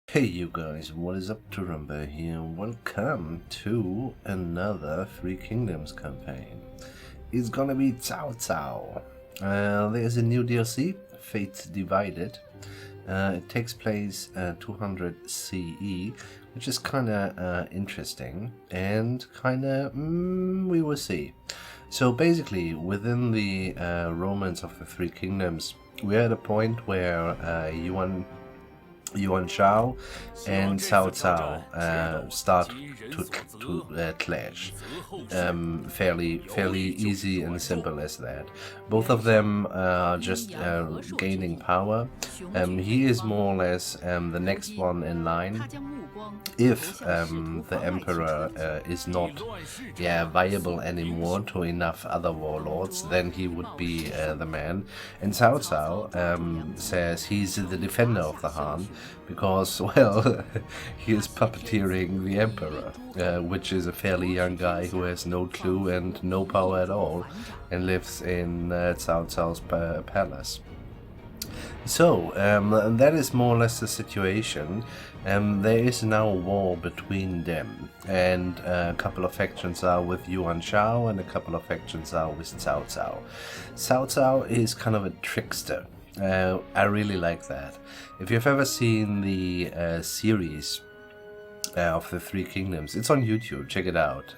Hey you guys, what is up? Turumba here. Welcome to another Three Kingdoms campaign. It's gonna be Cao Cao. There's a new DLC, Fates Divided. It takes place 200 CE, which is kinda interesting and kinda, we will see. So basically, within the Romance of the Three Kingdoms, we're at a point where Yuan Shao and Cao Cao start to clash. Fairly easy and simple as that. Both of them are just gaining power. He is more or less the next one in line. If the emperor is not viable anymore to enough other warlords, then he would be the man. And Cao Cao says he's the defender of the Han because, well, he is puppeteering the emperor, which is a fairly young guy who has no clue and no power at all and lives in Cao Cao's palace. So, that is more or less the situation. There is now a war between them, and a couple of factions are with Yuan Shao and a couple of factions are with Cao Cao. Cao Cao is kind of a trickster. I really like that. If you've ever seen the series of the Three Kingdoms, it's on YouTube, check it out.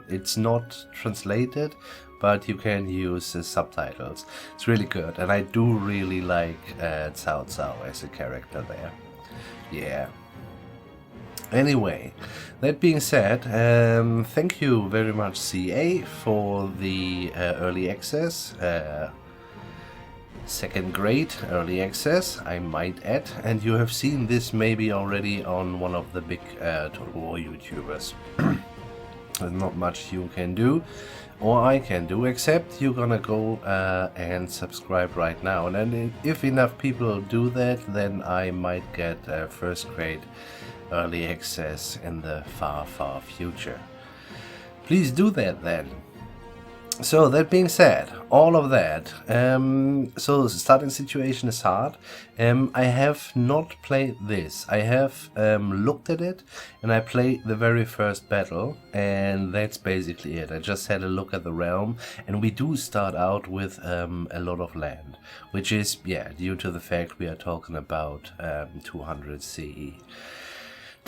It's not translated, but you can use subtitles. It's really good, and I do really like Cao Cao as a character there. Yeah. Anyway, that being said, thank you very much CA for the early access. Second grade early access, I might add, and you have seen this maybe already on one of the big Total War YouTubers. There's not much you can do, or I can do, except you're gonna go and subscribe right now. And then if enough people do that, then I might get first grade early access in the far future. Please do that then. So that being said, all of that, so the starting situation is hard. I have not played this. I have looked at it and I played the very first battle, and that's basically it. I just had a look at the realm, and we do start out with a lot of land, which is, due to the fact we are talking about 200 CE.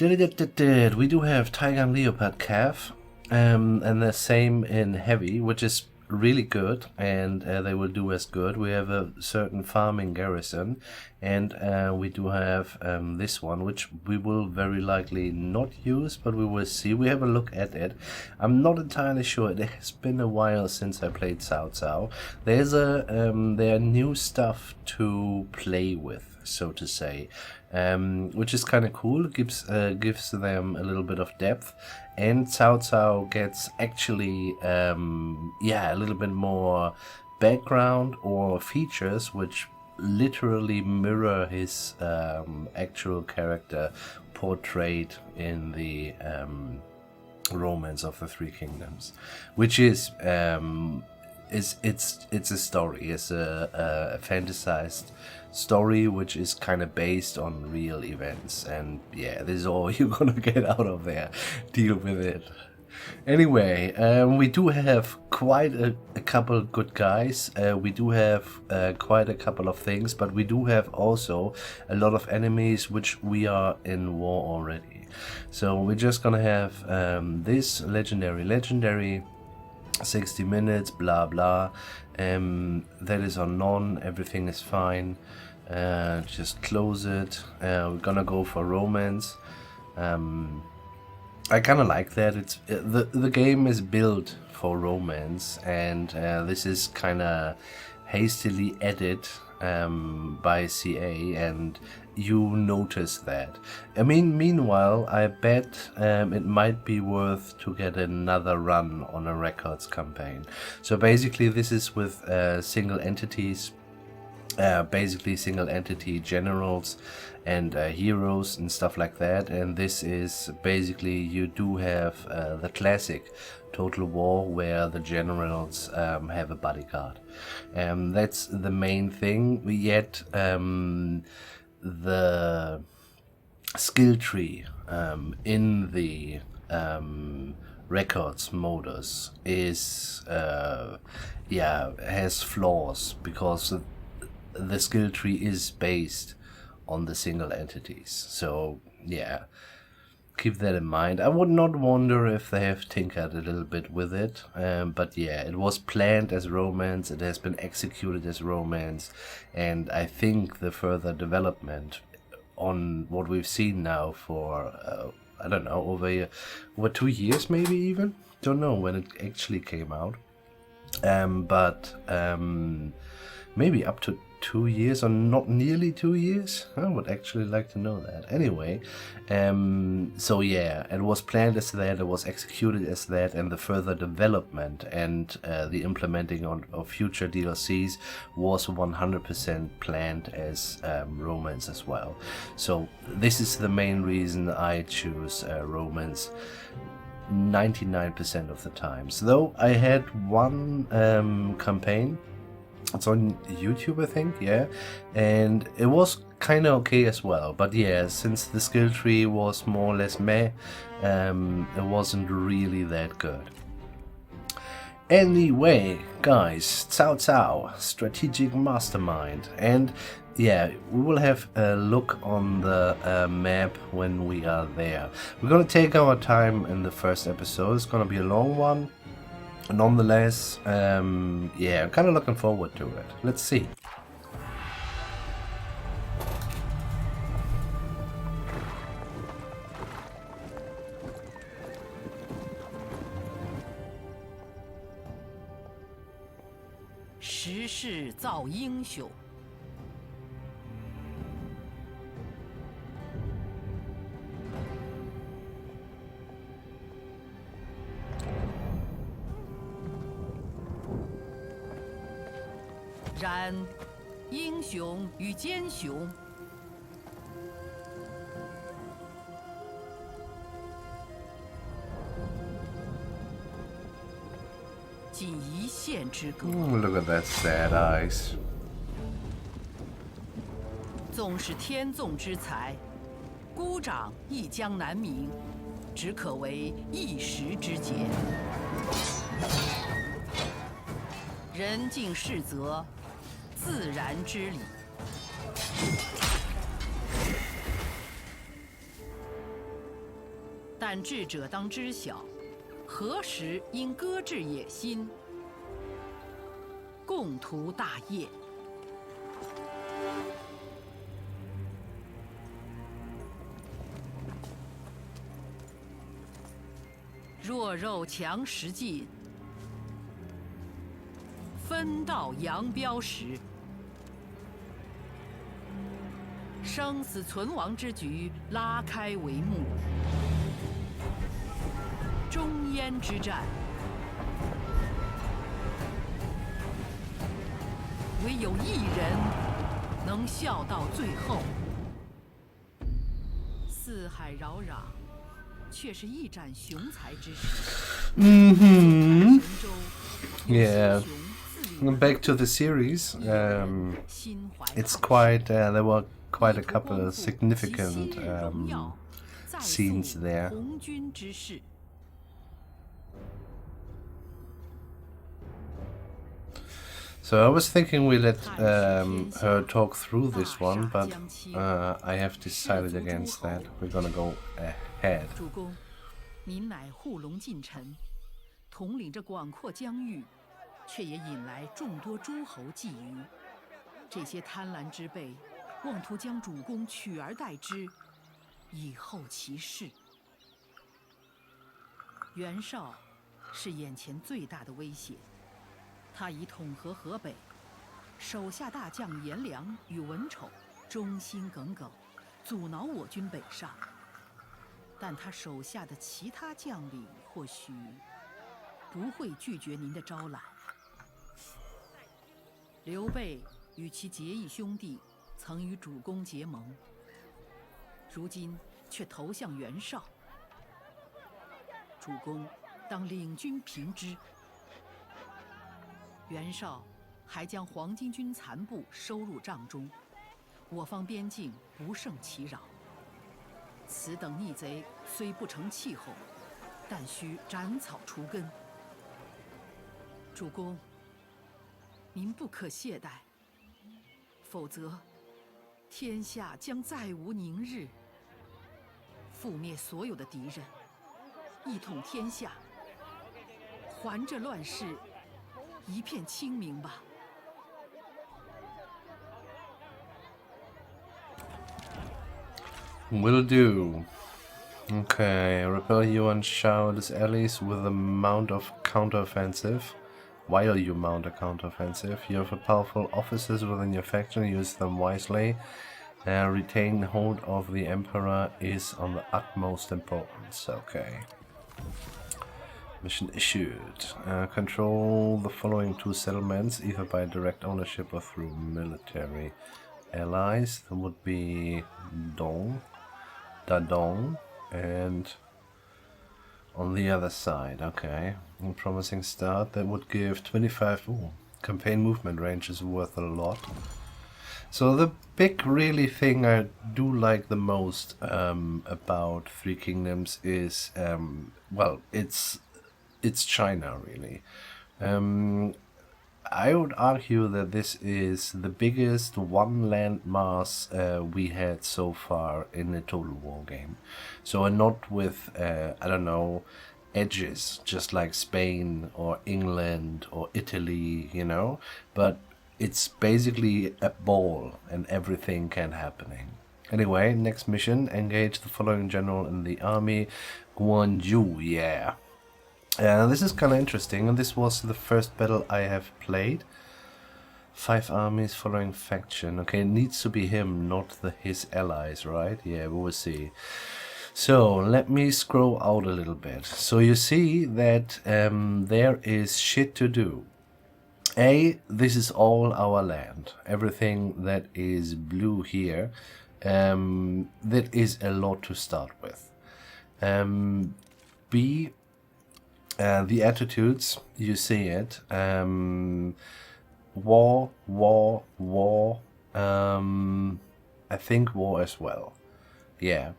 We do have Tiger and Leopard Calf. And the same in heavy, which is really good, and they will do as good. We have a certain farming garrison, and we do have this one, which we will very likely not use, but we will see. We have a look at it. I'm not entirely sure. It has been a while since I played Cao Cao. There are new stuff to play with, so to say, which is kind of cool. Gives them a little bit of depth, and Cao Cao gets actually a little bit more background or features which literally mirror his actual character portrayed in the Romance of the Three Kingdoms, which is it's a story. It's a fantasized story which is kind of based on real events, and this is all you're gonna get out of there. Deal with it. Anyway, we do have quite a couple good guys. We do have quite a couple of things, but we do have also a lot of enemies which we are in war already. So we're just gonna have this legendary 60 minutes, blah blah. That is on none, everything is fine. Just close it. We're gonna go for romance. I kind of like that. It's the game is built for romance, and this is kind of hastily added by CA, and you notice that. I mean, meanwhile, I bet it might be worth to get another run on a records campaign. So basically, this is with single entities. Basically single entity generals and heroes and stuff like that, and this is basically, you do have the classic Total War where the generals have a bodyguard. That's the main thing, yet the skill tree in the records modus is has flaws, because the skill tree is based on the single entities. So yeah, keep that in mind. I would not wonder if they have tinkered a little bit with it, but yeah, it was planned as romance, it has been executed as romance, and I think the further development on what we've seen now for I don't know, over 2 years maybe, even don't know when it actually came out, but maybe up to 2 years, or not nearly 2 years. I would actually like to know that. Anyway, so yeah, it was planned as that, it was executed as that, and the further development and the implementing of future DLCs was 100% planned as romance as well. So this is the main reason I choose romance 99% of the times. Though I had one campaign, it's on YouTube, I think, yeah, and it was kind of okay as well. But yeah, since the skill tree was more or less meh, it wasn't really that good. Anyway, guys, Cao Cao, strategic mastermind, and yeah, we will have a look on the map when we are there. We're gonna take our time in the first episode. It's gonna be a long one. Nonetheless, yeah, I'm kind of looking forward to it. Let's see. Shishi造英雄。然，英雄与奸雄，仅一线之隔。Look at that sad eyes. 纵是天纵之才，孤掌亦将难鸣，只可为一时之杰。人尽适则。自然之理，但智者当知晓，何时应搁置野心，共图大业。弱肉强食尽，分道扬镳时。生死存亡之局拉开帷幕，终焉之战，唯有一人能笑到最后。四海扰攘，却是一展雄才之时。Yeah. Back to the series. It's quite. There were quite a couple of significant scenes there. So I was thinking we let her talk through this one, but I have decided against that. We're gonna go ahead. 主公，您乃护龙近臣，统领着广阔疆域，却也引来众多诸侯觊觎。这些贪婪之辈。妄图将主公取而代之，以后其事。袁绍是眼前最大的威胁，他已统合河北，手下大将颜良与文丑忠心耿耿，阻挠我军北上。但他手下的其他将领或许不会拒绝您的招揽。刘备与其结义兄弟。曾与主公结盟，如今却投向袁绍。主公当领军平之。袁绍还将黄巾军残部收入帐中，我方边境不胜其扰。此等逆贼虽不成气候，但需斩草除根。主公，您不可懈怠，否则天下将再无宁日。覆灭所有的敌人，一统天下，还这乱世一片清明吧。Will do. Okay, repel Yuan Shao and his allies with a mount of counteroffensive. While you mount a counteroffensive, you have powerful officers within your faction, use them wisely. Retain hold of the Emperor is on the utmost importance. Okay. Mission issued. Control the following 2 settlements, either by direct ownership or through military allies. That would be Dadong, and on the other side, okay. A promising start. That would give 25. Ooh, campaign movement range is worth a lot. So the big really thing I do like the most about Three Kingdoms is well, it's China really. I would argue that this is the biggest one landmass we had so far in a total war game. So not with I don't know, edges just like Spain or England or Italy, you know, but it's basically a ball and everything can happening. Anyway, next mission, engage the following general in the army. Guanju, yeah. This is kind of interesting, and this was the first battle I have played. 5 armies following faction. Okay, it needs to be him, not his allies, right? Yeah, we will see. So, let me scroll out a little bit. So you see that there is shit to do. This is all our land. Everything that is blue here, that is a lot to start with. B, the attitudes, you see it. War, war, war. I think war as well. Yeah.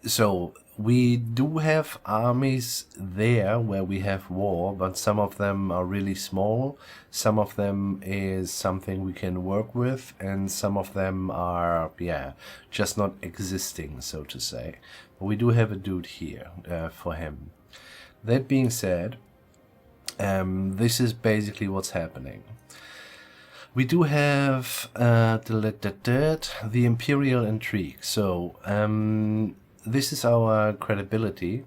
So we do have armies there where we have war, but some of them are really small. Some of them is something we can work with, and some of them are, yeah, just not existing, so to say. But we do have a dude here for him. That being said, this is basically what's happening. We do have the Imperial Intrigue. So this is our credibility,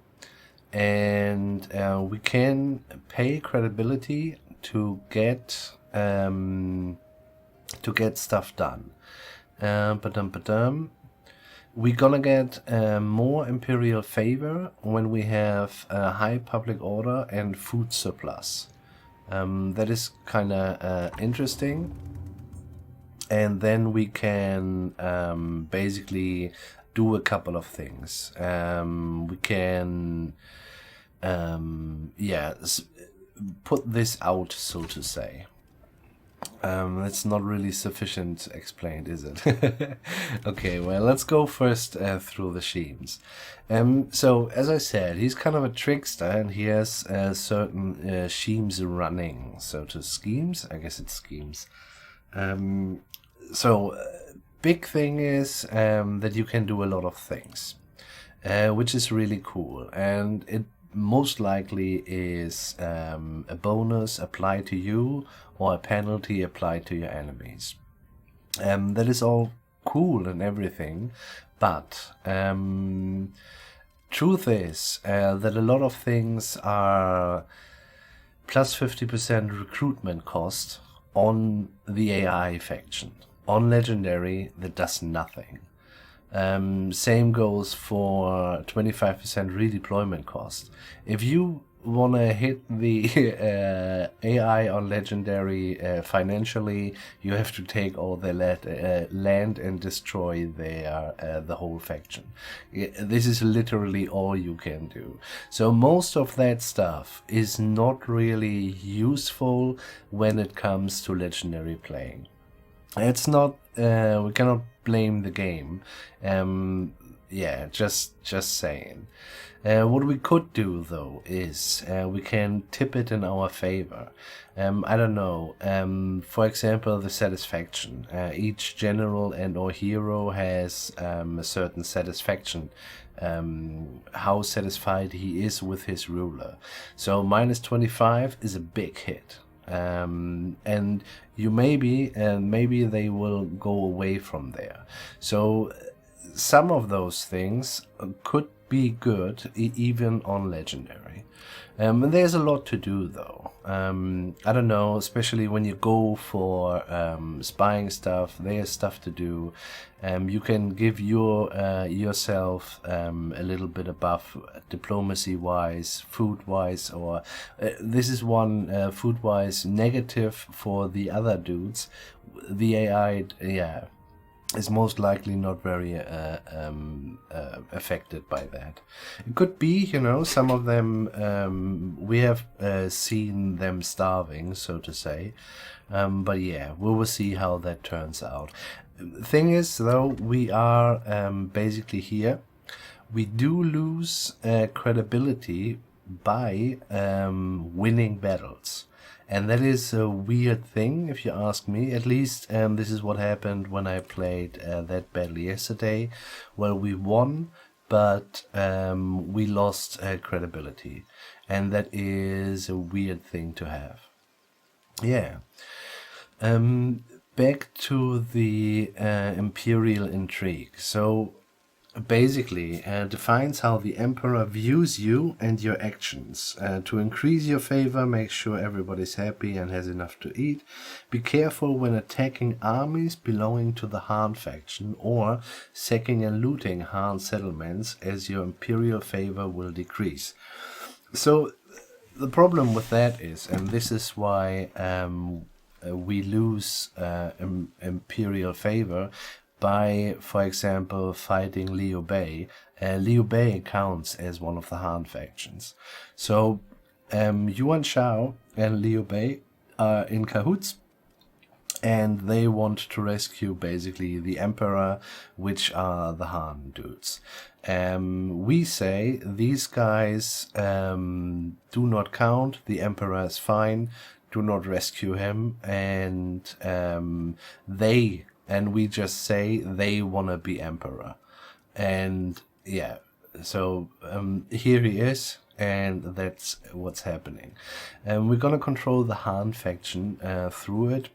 and we can pay credibility to get stuff done. We're gonna get more imperial favor when we have high public order and food surplus. That is kind of interesting. And then we can basically do a couple of things. We can, yeah, put this out, so to say. That's not really sufficient explained, is it? Okay, well, let's go first through the schemes. So, as I said, he's kind of a trickster, and he has certain schemes running. So, to schemes? I guess it's schemes. Big thing is that you can do a lot of things, which is really cool, and it most likely is a bonus applied to you or a penalty applied to your enemies. That is all cool and everything, but truth is that a lot of things are plus 50% recruitment cost on the AI faction. On Legendary, that does nothing. Same goes for 25% redeployment cost. If you want to hit the AI on Legendary financially, you have to take all the land and destroy the whole faction. This is literally all you can do. So most of that stuff is not really useful when it comes to Legendary playing. It's not. We cannot blame the game. Yeah, just saying. What we could do though is we can tip it in our favor. I don't know. For example, the satisfaction. Each general and or hero has a certain satisfaction. How satisfied he is with his ruler. So minus 25 is a big hit. And you maybe they will go away from there. So some of those things could be good even on legendary. And there's a lot to do though. I don't know, especially when you go for spying stuff, there's stuff to do. You can give yourself a little bit above diplomacy wise, food wise, or this is one food wise negative for the other dudes. The AI, yeah, is most likely not very affected by that. It could be, you know, some of them, we have seen them starving, so to say. But yeah, we will see how that turns out. Thing is, though, we are basically here. We do lose credibility by winning battles. And that is a weird thing, if you ask me. At least this is what happened when I played that battle yesterday. Well, we won, but we lost credibility. And that is a weird thing to have. Yeah. Back to the imperial intrigue. So basically defines how the emperor views you and your actions. To increase your favor, make sure everybody's happy and has enough to eat. Be careful when attacking armies belonging to the Han faction or sacking and looting Han settlements, as your imperial favor will decrease. So the problem with that is, and this is why we lose imperial favor by, for example, fighting Liu Bei. Liu Bei counts as one of the Han factions. So Yuan Shao and Liu Bei are in cahoots, and they want to rescue basically the emperor, which are the Han dudes. We say these guys do not count, the emperor is fine, do not rescue him, and we just say they want to be emperor. And yeah, so here he is, and that's what's happening. And we're gonna control the Han faction through it,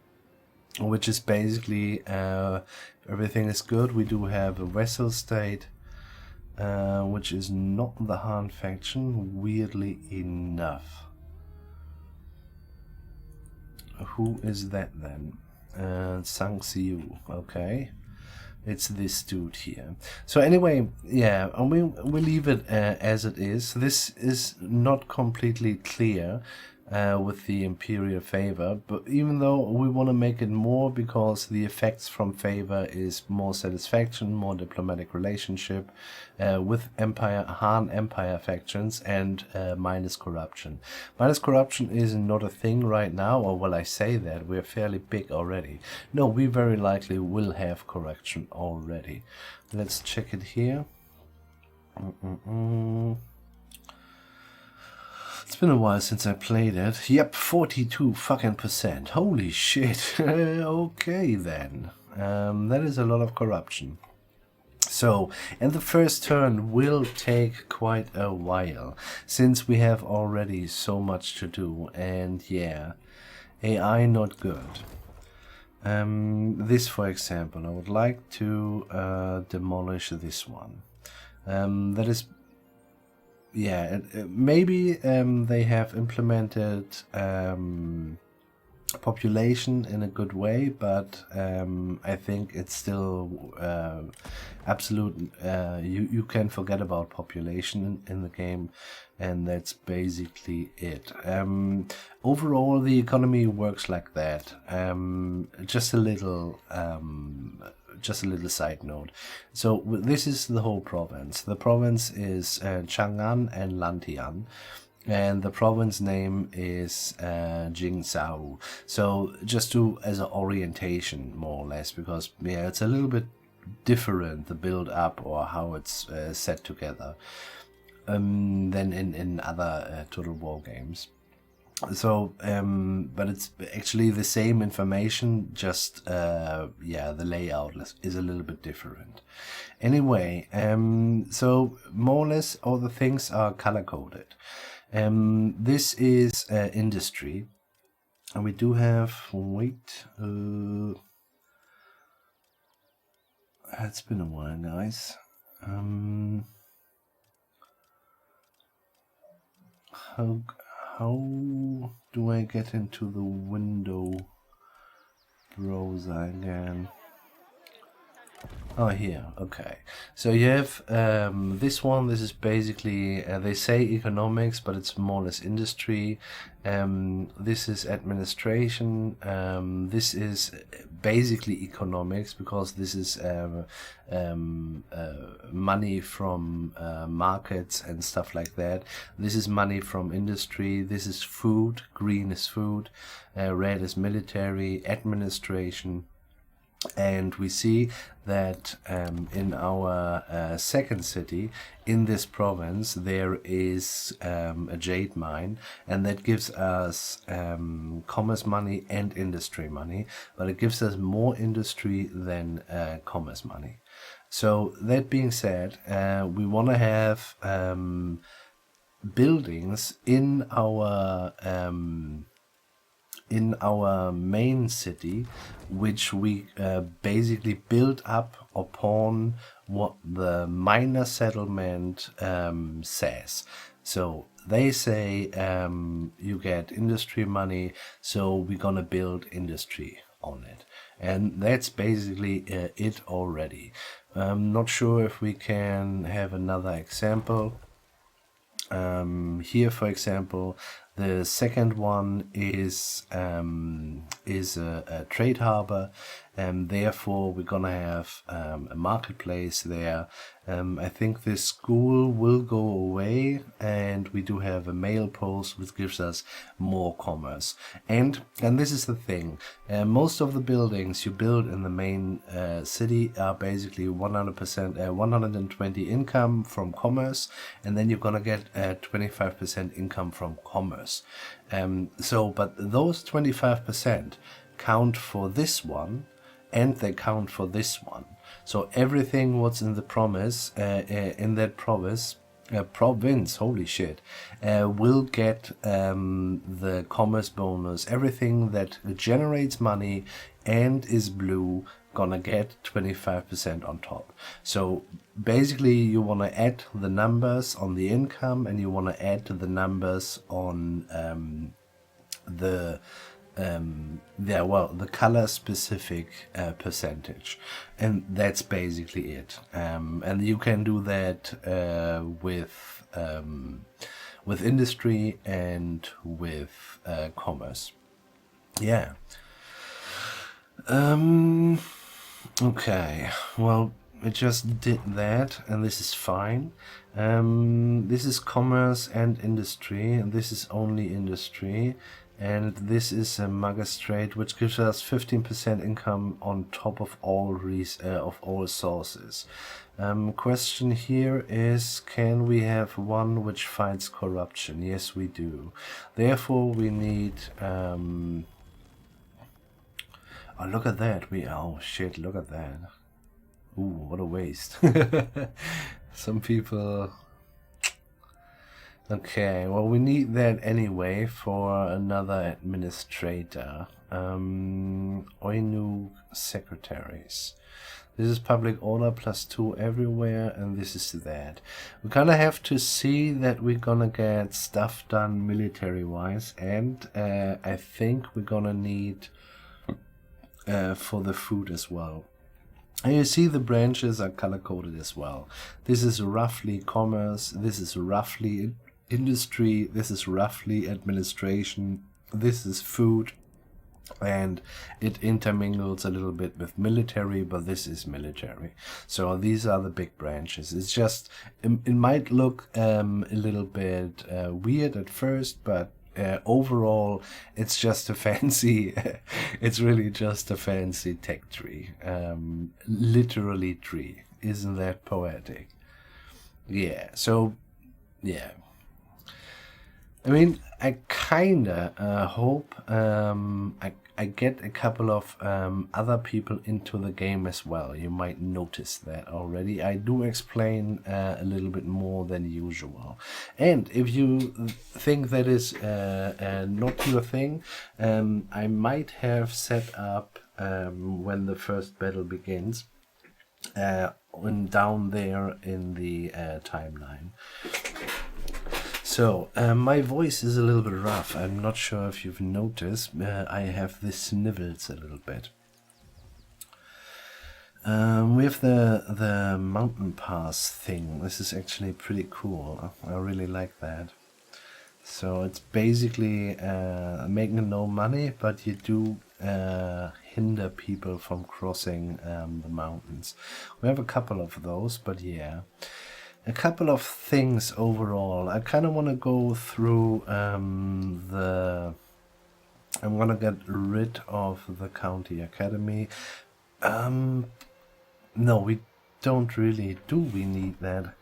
which is basically everything is good. We do have a vassal state, which is not the Han faction, weirdly enough. Who is that then? Sang Siu, okay. It's this dude here. So anyway, yeah, and we leave it as it is. This is not completely clear with the imperial favor, but even though we want to make it more, because the effects from favor is more satisfaction, more diplomatic relationship with Han Empire factions, and minus corruption. Minus corruption is not a thing right now, or well, I say that we're fairly big already. No, we very likely will have corruption already. Let's check it here. It's been a while since I played it. Yep, 42 fucking %. Holy shit. Okay then. That is a lot of corruption. So, and the first turn will take quite a while, since we have already so much to do, and yeah, AI not good. This, for example, I would like to demolish this one. That is, yeah, maybe they have implemented population in a good way, but I think it's still absolute. You can forget about population in the game, and that's basically it. Overall, the economy works like that. Just a little side note. So this is the whole province. The province is Chang'an and Lantian. and the province name is Jingzhou. So just as an orientation, more or less, because yeah, it's a little bit different, the build up or how it's set together, than in other Total War games. So, but it's actually the same information, just yeah, the layout is a little bit different. Anyway, so more or less all the things are color coded. This is industry, and we do have, wait, it's been a while, guys. How do I get into the window browser again? Oh, here, okay. So you have this one. This is basically, they say economics, but it's more or less industry. This is administration. This is basically economics, because this is money from markets and stuff like that. This is money from industry. This is food. Green is food. Red is military. Administration. And we see that in our second city, in this province, there is a jade mine, and that gives us commerce money and industry money, but it gives us more industry than commerce money. So that being said, we want to have buildings in our main city, which we basically build up upon what the minor settlement says. So they say you get industry money, so we're gonna build industry on it. And that's basically it already. I'm not sure if we can have another example. Here, for example, the second one is a trade harbor, and therefore we're gonna have a marketplace there. I think this school will go away, and we do have a mail post, which gives us more commerce. And this is the thing: most of the buildings you build in the main city are basically 100%, 120 income from commerce, and then you're gonna get 25% income from commerce. But those 25% count for this one, and they count for this one. So everything what's in the promise, in that province, holy shit, will get the commerce bonus. Everything that generates money and is blue gonna get 25% on top. So basically you want to add the numbers on the income, and you want to add the numbers on the color specific percentage, and that's basically it. And you can do that with industry and with commerce. Yeah. Okay, well, it just did that, and this is fine. This is commerce and industry, and this is only industry, and this is a magistrate, which gives us 15% income on top of all sources. Question here is, can we have one which fights corruption? Yes, we do. Therefore, we need. Oh, look at that. Oh shit, look at that. Ooh, what a waste. Some people. Okay, well, we need that anyway for another administrator. Oinu secretaries. This is public order +2 everywhere, and this is that. We kind of have to see that we're gonna get stuff done military-wise, and I think we're gonna need for the food as well. And you see the branches are color-coded as well. This is roughly commerce, this is roughly industry, this is roughly administration, this is food, and it intermingles a little bit with military, but this is military. So these are the big branches. It's just, it might look a little bit weird at first, but overall it's just a fancy it's really just a fancy tech tree, literally tree. Isn't that poetic? Yeah, so yeah, I mean, I kinda hope I get a couple of other people into the game as well. You might notice that already. I do explain a little bit more than usual. And if you think that is not your thing, I might have set up, when the first battle begins, down there in the timeline. So, my voice is a little bit rough. I'm not sure if you've noticed. I have the snivels a little bit. We have the mountain pass thing. This is actually pretty cool. I really like that. So it's basically making no money, but you do hinder people from crossing the mountains. We have a couple of those, but yeah. A couple of things overall. I kind of want to go through I'm going to get rid of the county academy. No, we don't really. Do we need that?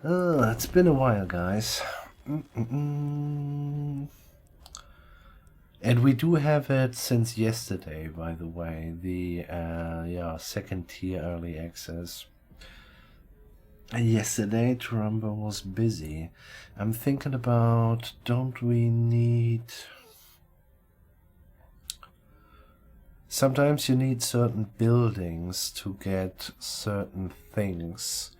It's been a while, guys. And we do have it since yesterday, by the way. The second tier early access. Yesterday, Turumba was busy. I'm thinking about, don't we need... Sometimes you need certain buildings to get certain things.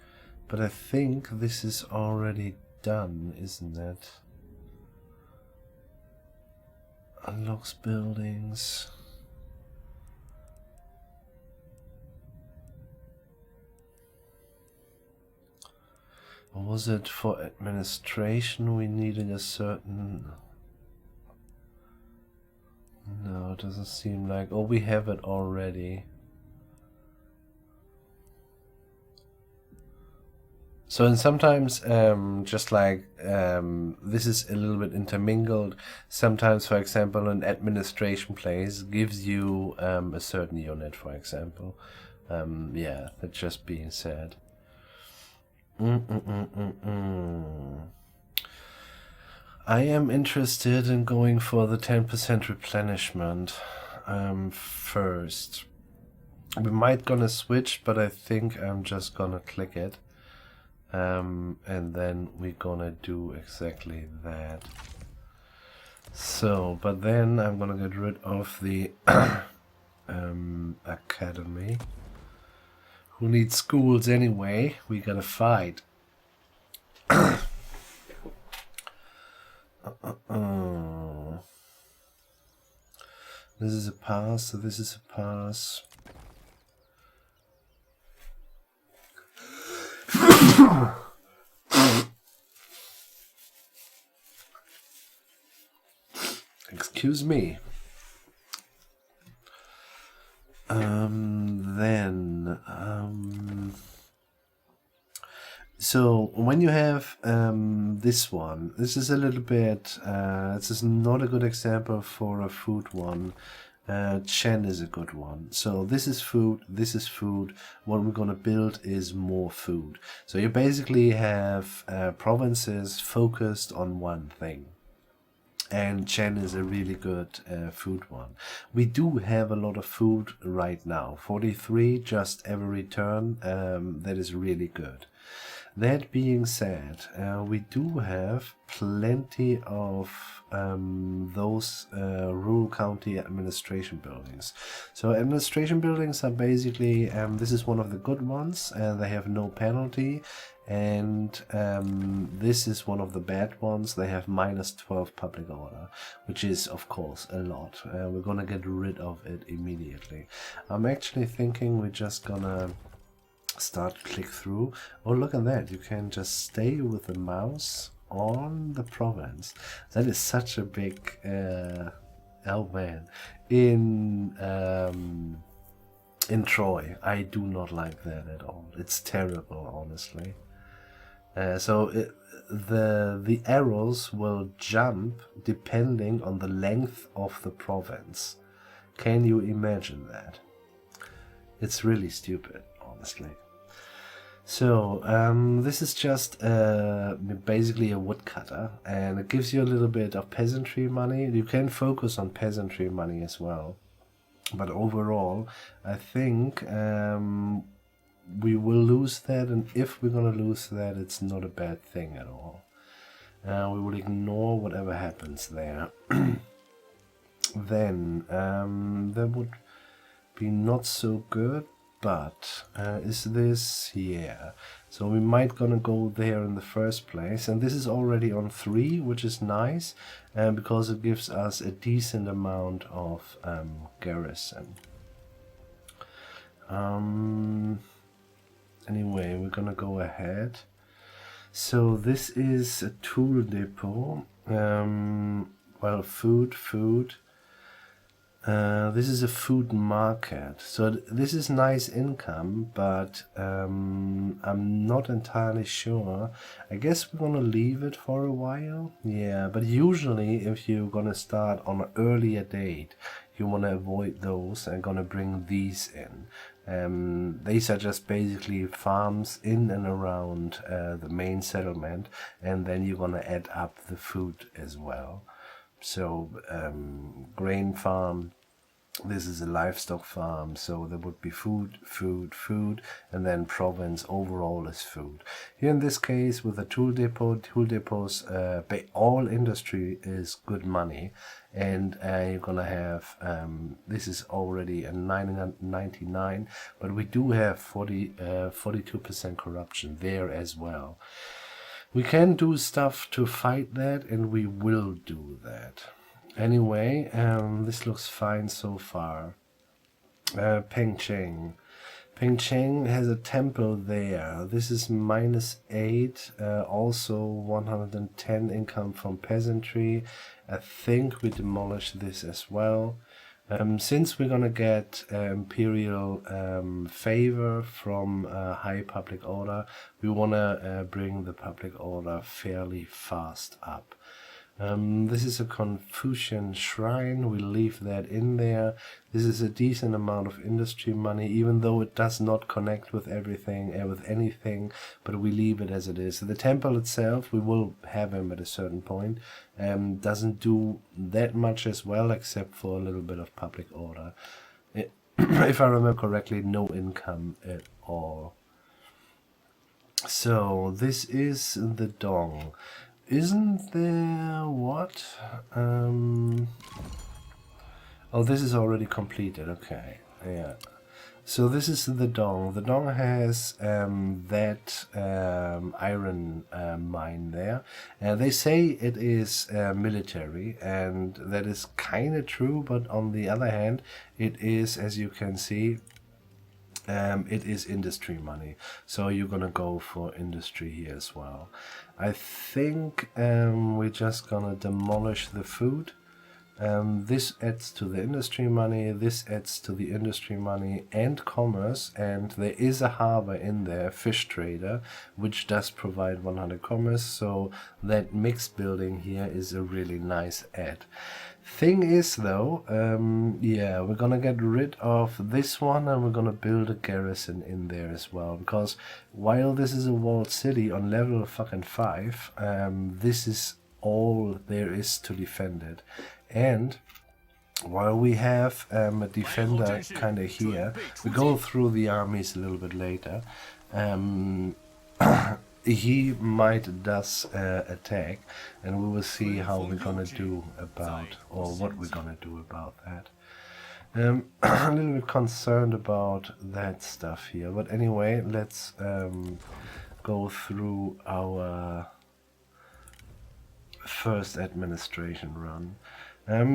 But I think this is already done, isn't it? Unlocks buildings... Or was it for administration we needed a certain... No, it doesn't seem like... Oh, we have it already. So, and sometimes, just like, this is a little bit intermingled. Sometimes, for example, an administration place gives you a certain unit, for example. Yeah, that's just being said. I am interested in going for the 10% replenishment first. We might gonna switch, but I think I'm just gonna click it. And then we're gonna do exactly that. So, but then I'm gonna get rid of the academy. Who needs schools anyway? We gotta fight. This is a pass, so this is a pass. Excuse me. So when you have this one, this is a little bit, this is not a good example for a food one. Chen is a good one. So this is food, this is food. What we're going to build is more food. So you basically have provinces focused on one thing. And Chen is a really good food one. We do have a lot of food right now. 43 just every turn. That is really good. That being said, we do have plenty of those rural county administration buildings. So administration buildings are basically, this is one of the good ones, they have no penalty, and this is one of the bad ones. They have -12 public order, which is of course a lot. We're gonna get rid of it immediately. I'm actually thinking we're just gonna start click through. Oh, look at that, you can just stay with the mouse on the province. That is such a big Oh man, in Troy, I do not like that at all. It's terrible, honestly. The arrows will jump depending on the length of the province. Can you imagine that? It's really stupid, honestly. So, this is just basically a woodcutter, and it gives you a little bit of peasantry money. You can focus on peasantry money as well. But overall, I think we will lose that, and if we're gonna lose that, it's not a bad thing at all. We will ignore whatever happens there. Then, that would be not so good, but is this? Yeah. So we might gonna go there in the first place, and this is already on 3, which is nice, because it gives us a decent amount of garrison. Anyway, we're gonna go ahead. So this is a tool depot. Well, food. This is a food market, so this is nice income, but I'm not entirely sure. I guess we're gonna leave it for a while. Yeah, but usually if you're gonna start on an earlier date, you want to avoid those and gonna bring these in. These are just basically farms in and around the main settlement, and then you're gonna add up the food as well. So grain farm, this is a livestock farm, so there would be food, and then province overall is food. Here in this case with a tool depots, all industry is good money, and you're gonna have, this is already a 999, but we do have 42% corruption there as well. We can do stuff to fight that, and we will do that. Anyway, this looks fine so far. Peng Cheng. Peng Cheng has a temple there. This is -8, also 110 income from peasantry. I think we demolish this as well. Since we're gonna get imperial favor from high public order, we wanna bring the public order fairly fast up. This is a Confucian shrine. We'll leave that in there. This is a decent amount of industry money, even though it does not connect with everything, with anything, but we leave it as it is. The temple itself, we will have him at a certain point. Doesn't do that much as well, except for a little bit of public order. If I remember correctly, no income at all. So, this is the Dong. Isn't there what? Oh, this is already completed. Okay, yeah. So this is the Dong. The Dong has that iron mine there, and they say it is military, and that is kind of true. But on the other hand, it is, as you can see, it is industry money, so you're gonna go for industry here as well. I think we're just gonna demolish the food. This adds to the industry money, this adds to the industry money and commerce, and there is a harbor in there, fish trader, which does provide 100 commerce, so that mixed building here is a really nice add. Thing is though, yeah, we're gonna get rid of this one, and we're gonna build a garrison in there as well, because while this is a walled city on level fucking 5, this is all there is to defend it. And while we have a defender kind of here, we go through the armies a little bit later. He might does attack, and we will see how we're gonna do about, or what we're gonna do about that. A little bit concerned about that stuff here, but anyway, let's go through our first administration run.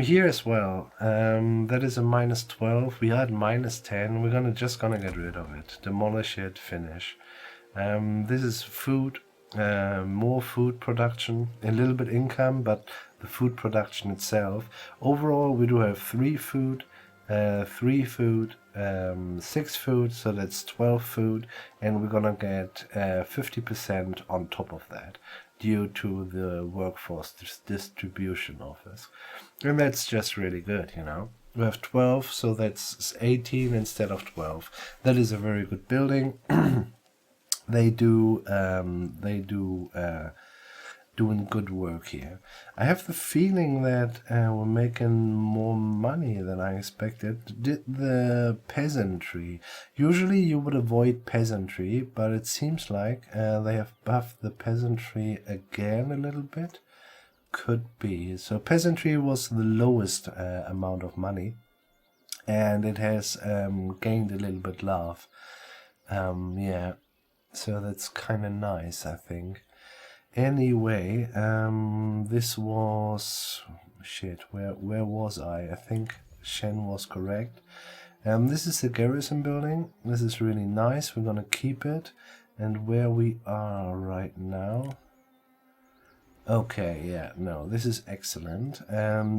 Here as well, that is a -12. We are at -10. We're just gonna get rid of it, demolish it, finish. This is food. more food production, a little bit income, but the food production itself. Overall, we do have 3 food, 3 food, 6 food, so that's 12 food, and we're gonna get 50% on top of that due to the workforce distribution office. And that's just really good, you know. We have 12, so that's 18 instead of 12. That is a very good building. They do doing good work here. I have the feeling that we're making more money than I expected. Did the peasantry? Usually you would avoid peasantry, but it seems like they have buffed the peasantry again a little bit. Could be. So peasantry was the lowest amount of money, and it has gained a little bit love. Yeah, so that's kind of nice, I think. Anyway, this was shit. Where was I? I think Shen was correct. This is the garrison building. This is really nice. We're gonna keep it. And where we are right now. Okay, yeah, no, this is excellent.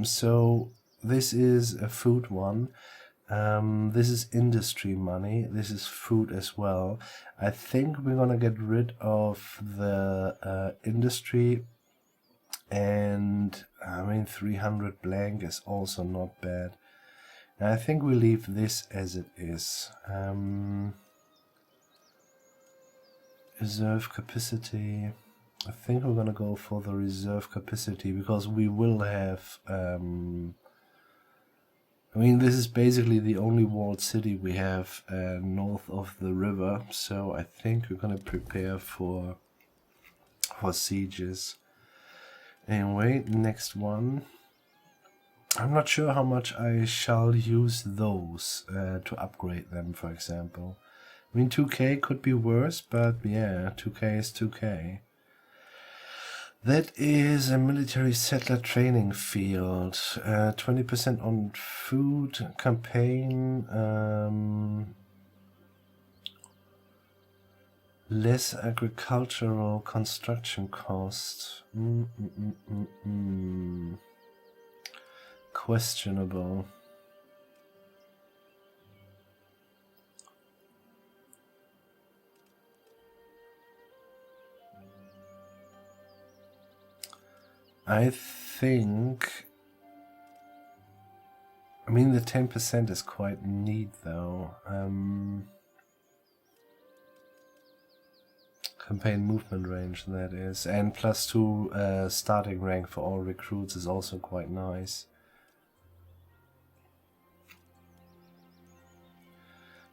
So this is a food one. This is industry money. This is food as well. I think we're gonna get rid of the industry, and I mean 300 blank is also not bad. And I think we leave this as it is. Reserve capacity. I think we're gonna go for the reserve capacity because we will have. I mean, this is basically the only walled city we have north of the river, so I think we're gonna prepare for sieges. Anyway, next one. I'm not sure how much I shall use those to upgrade them, for example. I mean, 2k could be worse, but yeah, 2k is 2k. That is a military settler training field. 20% on food campaign. Less agricultural construction cost. Questionable. I think. I mean, the 10% is quite neat, though. Campaign movement range, that is. And +2 starting rank for all recruits is also quite nice.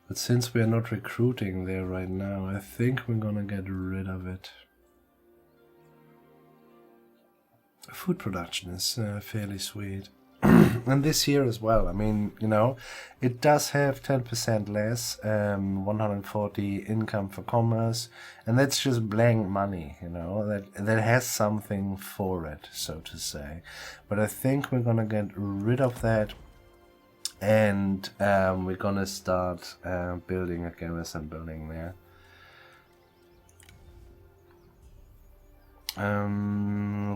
But since we are not recruiting there right now, I think we're gonna get rid of it. Food production is fairly sweet. And this here as well, I mean, you know, it does have 10% less, 140 income for commerce, and that's just blank money, you know, that has something for it, so to say. But I think we're gonna get rid of that, and we're gonna start building a garrison building there.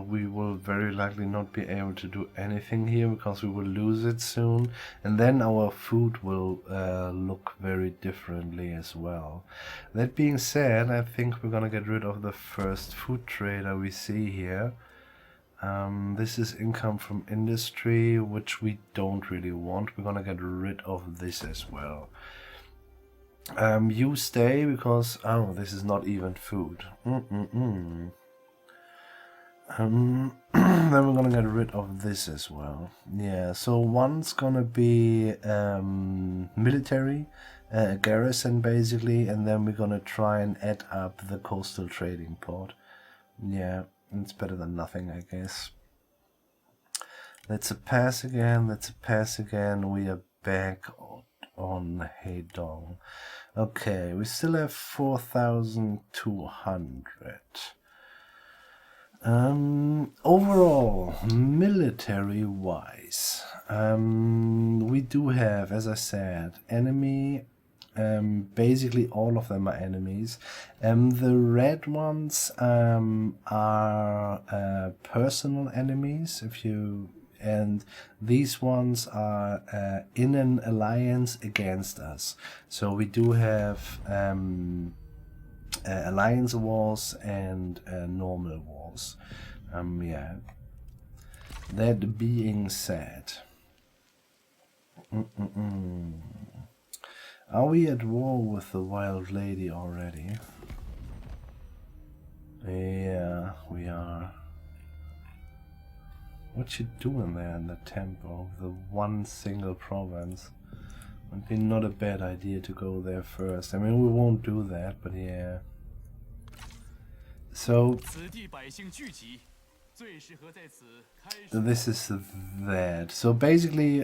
We will very likely not be able to do anything here because we will lose it soon, and then our food will look very differently as well. That being said, I think we're gonna get rid of the first food trader we see here. This is income from industry, which we don't really want. We're gonna get rid of this as well. You stay because, oh, this is not even food. Then we're gonna get rid of this as well. Yeah, so one's gonna be military, garrison basically, and then we're gonna try and add up the coastal trading port. Yeah, it's better than nothing, I guess. That's a pass again, that's a pass again. We are back on Heidong. Okay, we still have 4,200. Overall, military-wise, we do have, as I said, enemy basically all of them are enemies. The red ones are personal enemies, and these ones are in an alliance against us. So we do have alliance wars and normal wars. Yeah. That being said, are we at war with the wild lady already? Yeah, we are. What you doing there in the temple, the one single province? Would be not a bad idea to go there first. I mean, we won't do that, but yeah. So this is that. So basically,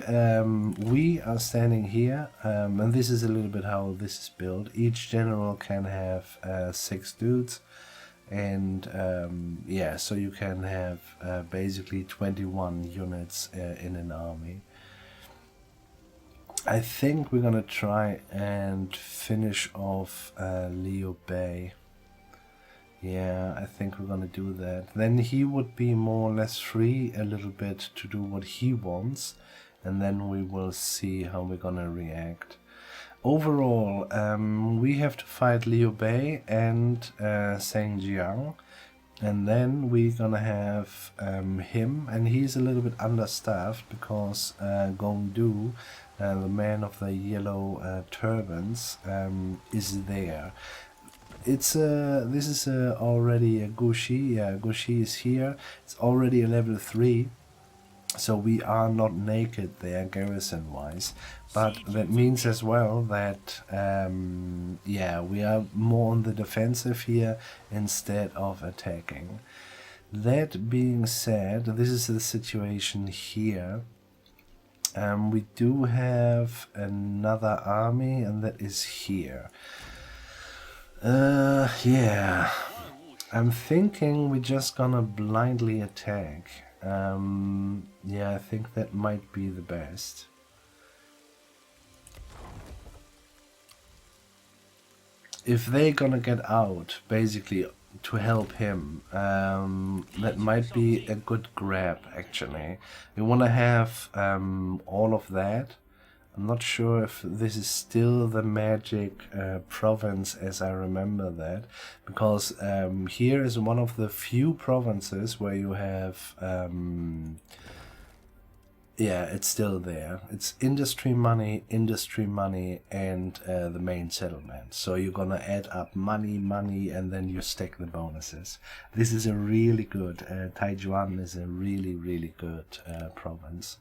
we are standing here, and this is a little bit how this is built. Each general can have 6 dudes, and yeah, so you can have basically 21 units in an army. I think we're gonna try and finish off Liu Bei. Yeah, I think we're gonna do that. Then he would be more or less free a little bit to do what he wants, and then we will see how we're gonna react. Overall, we have to fight Liu Bei and Zheng Jiang, and then we're gonna have him, and he's a little bit understaffed because Gong Du, the man of the yellow turbans, is there. This is already a Gushi. Yeah, Gushi is here. It's already a level 3, so we are not naked there garrison wise, but that means as well that yeah, we are more on the defensive here instead of attacking. That being said, this is the situation here. We do have another army, and that is here. Yeah, I'm thinking we're just gonna blindly attack. Yeah, I think that might be the best. If they're gonna get out, basically, to help him, that might be a good grab, actually. We wanna have all of that. I'm not sure if this is still the magic province as I remember that, because here is one of the few provinces where you have, yeah, it's still there. It's industry money, and the main settlement. So you're gonna add up money, and then you stack the bonuses. This is a really good, Taijuan is a really good province.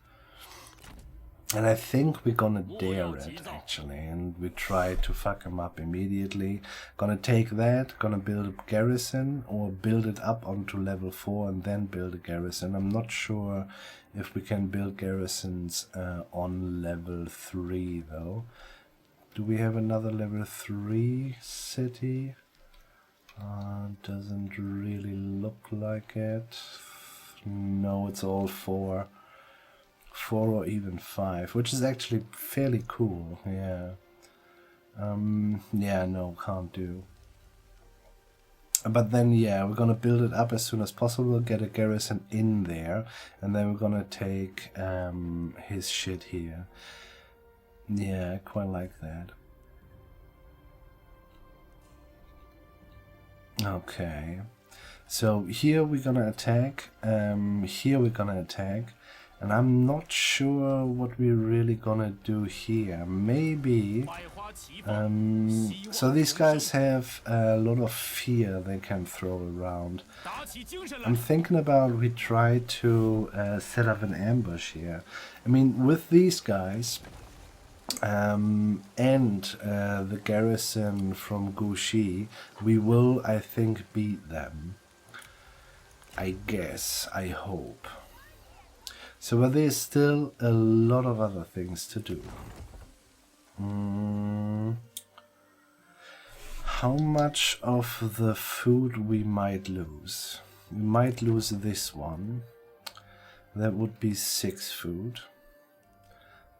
And I think we're gonna dare it, actually, and we try to fuck him up immediately. Gonna take that, gonna build a garrison, or build it up onto level 4 and then build a garrison. I'm not sure if we can build garrisons on level 3, though. Do we have another level 3 city? Doesn't really look like it. No, it's all 4. 4 or even 5, which is actually fairly cool. Yeah. Yeah, no, can't do. But then, yeah, we're gonna build it up as soon as possible, get a garrison in there, and then we're gonna take his shit here. Yeah, I quite like that. Okay. So here we're gonna attack, here we're gonna attack. And I'm not sure what we're really gonna do here. Maybe... so these guys have a lot of fear they can throw around. I'm thinking about we try to set up an ambush here. I mean, with these guys and the garrison from Gushi, we will, I think, beat them. I guess, I hope. So, but there's still a lot of other things to do. How much of the food we might lose? We might lose this one. That would be 6 food.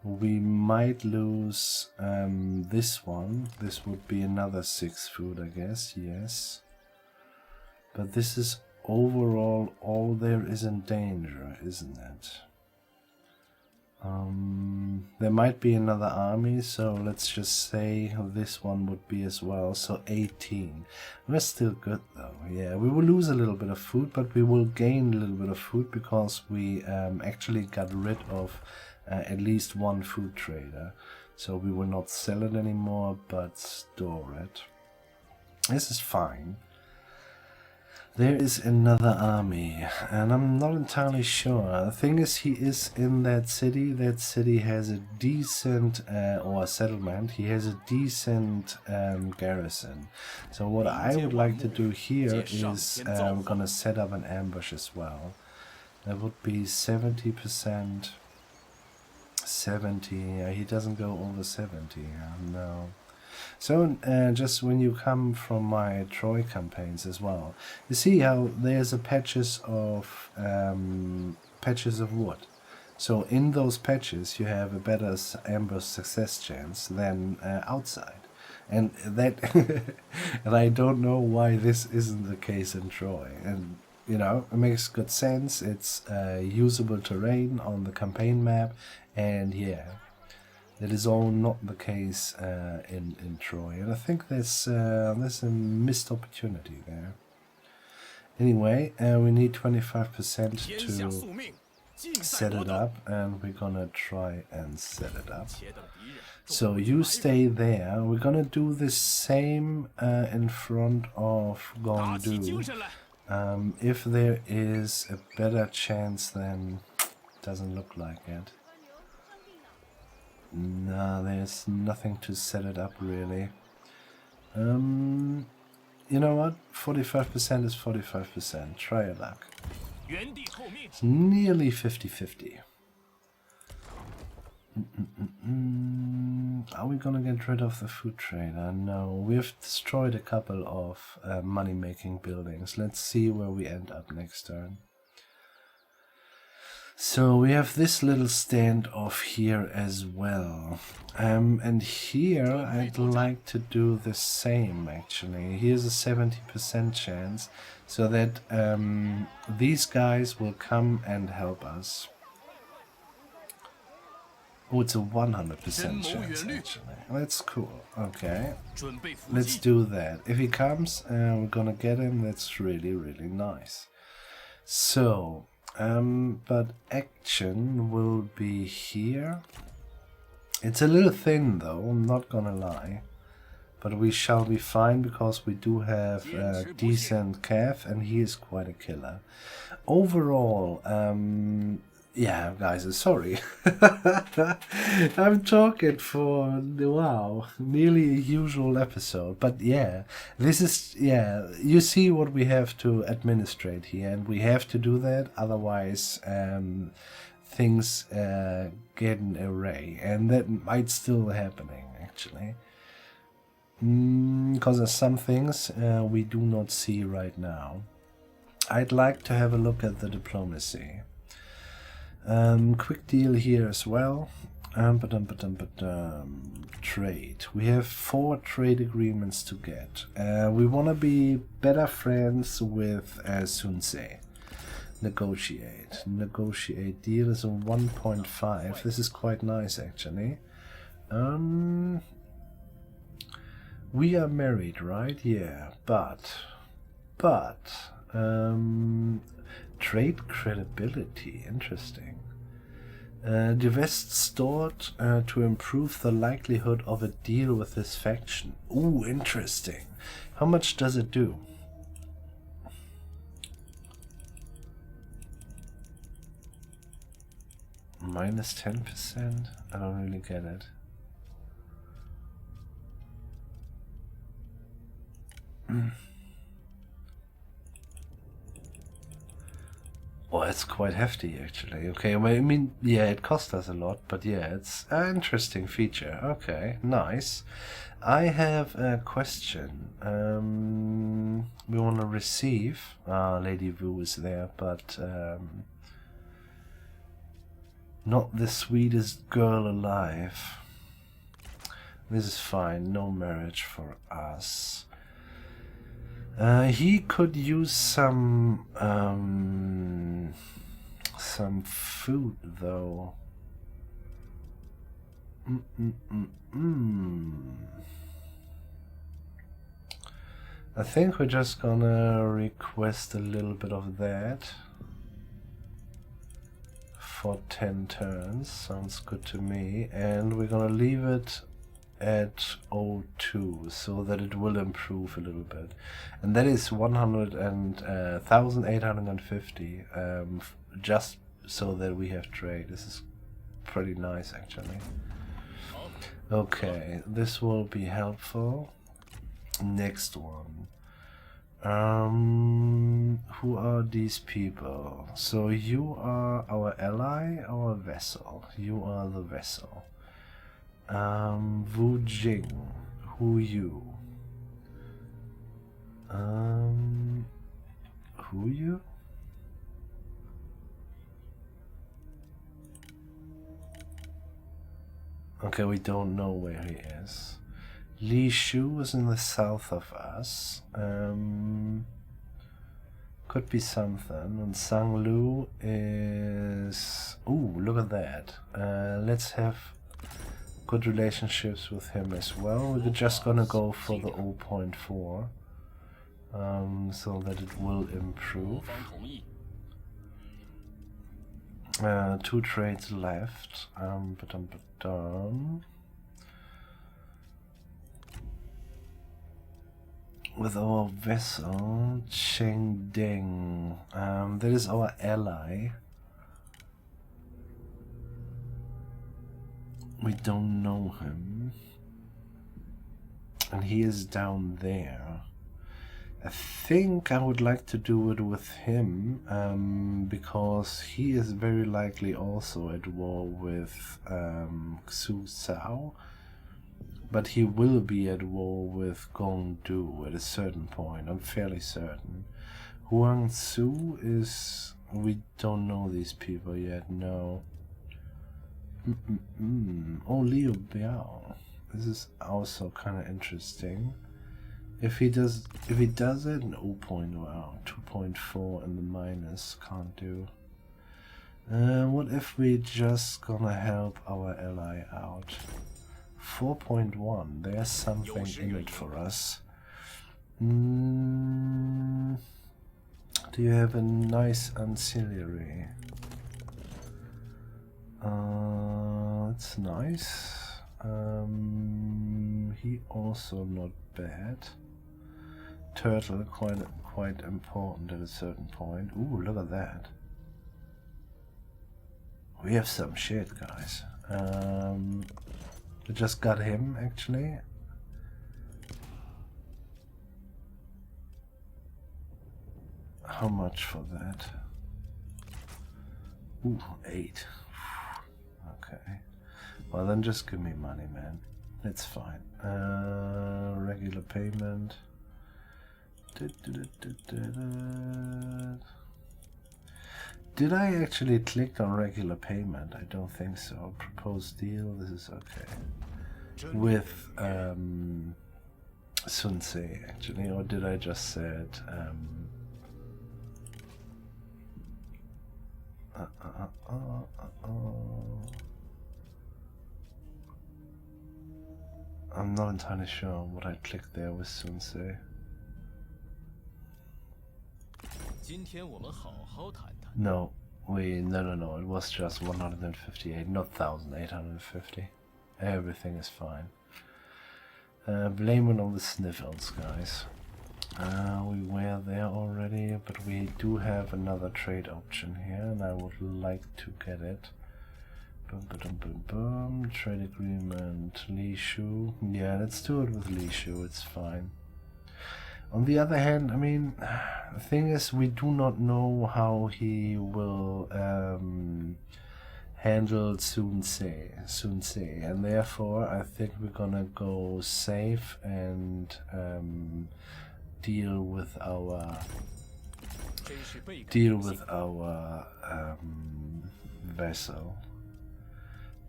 We might lose this one. This would be another 6 food, I guess. Yes. But this is overall all there is in danger, isn't it? There might be another army, so let's just say this one would be as well. So 18. We're still good though. Yeah, we will lose a little bit of food, but we will gain a little bit of food because we actually got rid of at least one food trader. So we will not sell it anymore, but store it. This is fine. There is another army, and I'm not entirely sure. The thing is, he is in that city. That city has a decent, or settlement, he has a decent garrison. So what I would like to do here is, we're gonna set up an ambush as well. That would be 70%, 70, he doesn't go over 70, no. So just when you come from my Troy campaigns as well, you see how there's a patches of wood. So in those patches you have a better ambush success chance than outside, and that and I don't know why this isn't the case in Troy. And you know, it makes good sense. It's usable terrain on the campaign map, and yeah. That is all not the case in Troy, and I think there's a missed opportunity there. Anyway, we need 25% to set it up, and we're gonna try and set it up. So you stay there. We're gonna do the same in front of Gongdu. If there is a better chance, then doesn't look like it. No, there's nothing to set it up really. You know what? 45% is 45%. Try your luck. It's nearly 50-50. Are we gonna get rid of the food trader? No, we've destroyed a couple of money-making buildings. Let's see where we end up next turn. So we have this little standoff here as well, and here I'd like to do the same actually. Here's a 70% chance, so that these guys will come and help us. Oh, it's a 100% chance actually. That's cool. Okay, let's do that. If he comes and we're gonna get him, that's really, really nice. So but action will be here. It's a little thin though, I'm not gonna lie. But we shall be fine because we do have a decent cav and he is quite a killer. Overall, yeah guys, sorry. I'm talking for, wow, nearly a usual episode. But yeah, this is, yeah, you see what we have to administrate here, and we have to do that, otherwise things get an array, and that might still happening actually. Because there's some things we do not see right now. I'd like to have a look at the diplomacy. Quick deal here as well. Trade. We have 4 trade agreements to get. We want to be better friends with Sun Ce. Negotiate. Negotiate. Deal is a 1.5. This is quite nice actually. We are married, right? Yeah, but trade credibility, interesting. Divest stored to improve the likelihood of a deal with this faction. Ooh, interesting. How much does it do? Minus 10%? I don't really get it. Oh, it's quite hefty actually. Okay, well, I mean, yeah, it cost us a lot, but yeah, it's an interesting feature. Okay, nice. I have a question. We want to receive. Lady Vu is there, but Not the sweetest girl alive. This is fine, no marriage for us. He could use some food though. I think we're just gonna request a little bit of that for 10 turns. Sounds good to me. And we're gonna leave it at 02 so that it will improve a little bit. And that is 1,850 just so that we have trade. This is pretty nice actually. Okay, this will be helpful. Next one. Who are these people? So you are our ally, our vessel. You are the vessel. Wu Jing. Who you? Who you? Okay, we don't know where he is. Li Shu is in the south of us. Could be something. And Sang Lu is... Ooh, look at that. Let's have good relationships with him as well. We're just gonna go for the 0.4 so that it will improve. 2 trades left. With our vessel, Cheng Deng. That is our ally. We don't know him. And he is down there. I think I would like to do it with him, because he is very likely also at war with Xu Cao. But he will be at war with Gong Du at a certain point, I'm fairly certain. Huang Tzu is... we don't know these people yet, no. Oh, Liu Biao. This is also kind of interesting. If he does it, 2.4 in the minus, can't do. What if we just gonna help our ally out? 4.1, there's something in it for us. Do you have a nice ancillary? It's nice. He also not bad. Turtle, quite important at a certain point. Ooh, look at that. We have some shit, guys. We just got him, actually. How much for that? Ooh, 8. Okay. Well, then just give me money, man. It's fine. Regular payment. Did I actually click on regular payment? I don't think so. Proposed deal. This is okay. With Sun Ce, actually, or did I just said I'm not entirely sure what I clicked there with Sun Ce. No, no, it was just 158, not 1,850. Everything is fine. Blame it on the sniffles, guys. We were there already, but we do have another trade option here, and I would like to get it. Trade agreement, Li Shu. Yeah, let's do it with Li Shu, it's fine. On the other hand, I mean, the thing is, we do not know how he will handle Sun Ce, and therefore I think we're gonna go safe and deal with our vessel.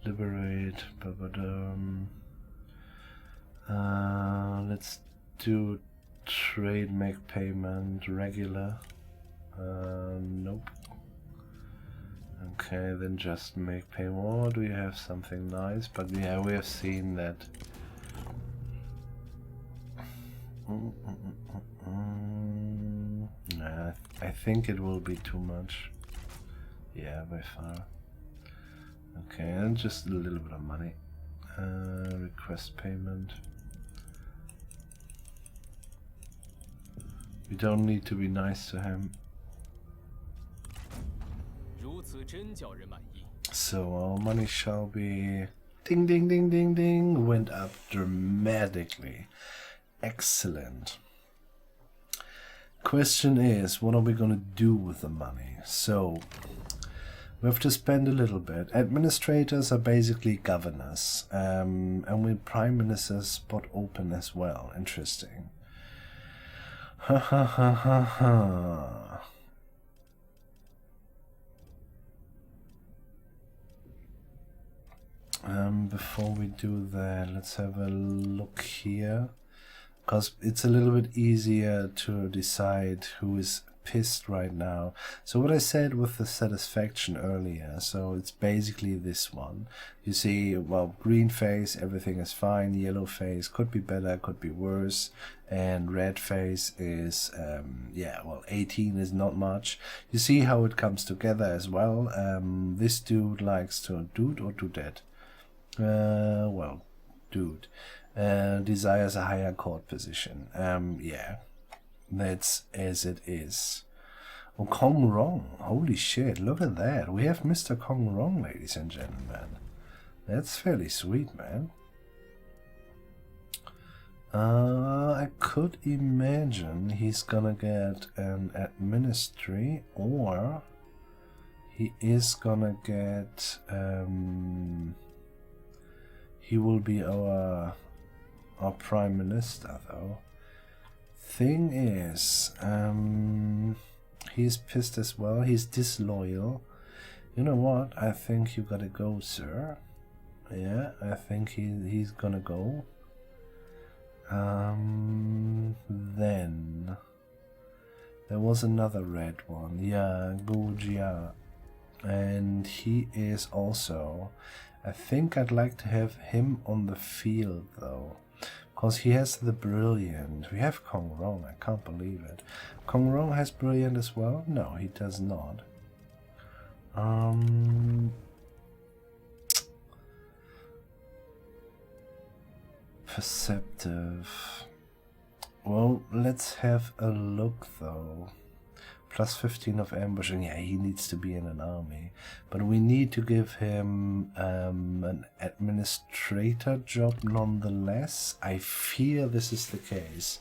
liberate. Let's do trade, make payment, regular. Nope. Okay, then just make payment. Or do you have something nice? But yeah, we have seen that. Nah, I think it will be too much. Yeah, by far. Okay, and just a little bit of money. Request payment. We don't need to be nice to him. So our money shall be ding ding ding ding ding went up dramatically. Excellent. Question is, what are we gonna do with the money? So we have to spend a little bit. Administrators are basically governors, and with prime minister's spot open as well. Interesting. Ha ha ha ha ha. Before we do that, let's have a look here, because it's a little bit easier to decide who is pissed right now. So what I said with the satisfaction earlier, so it's basically this one. You see, well, green face, everything is fine. Yellow face could be better, could be worse. And red face is, yeah, well, 18 is not much. You see how it comes together as well. This dude likes to, dude or dudette? Well, dude. Desires a higher court position. Yeah. That's as it is. Oh, Kong Rong. Holy shit, look at that. We have Mr. Kong Rong, ladies and gentlemen. That's fairly sweet, man. I could imagine he's gonna get an administry, or he is gonna get, he will be our prime minister, though. Thing is, he's pissed as well. He's disloyal. You know what? I think you gotta go, sir. Yeah, I think he's gonna go. Then there was another red one. Yeah, Gojia. And he is also... I think I'd like to have him on the field, though. Because he has the brilliant. We have Kong Rong, I can't believe it. Kong Rong has brilliant as well? No, he does not. Perceptive. Well, let's have a look though. Plus 15 of ambushing. Yeah, he needs to be in an army. But we need to give him an administrator job nonetheless. I fear this is the case.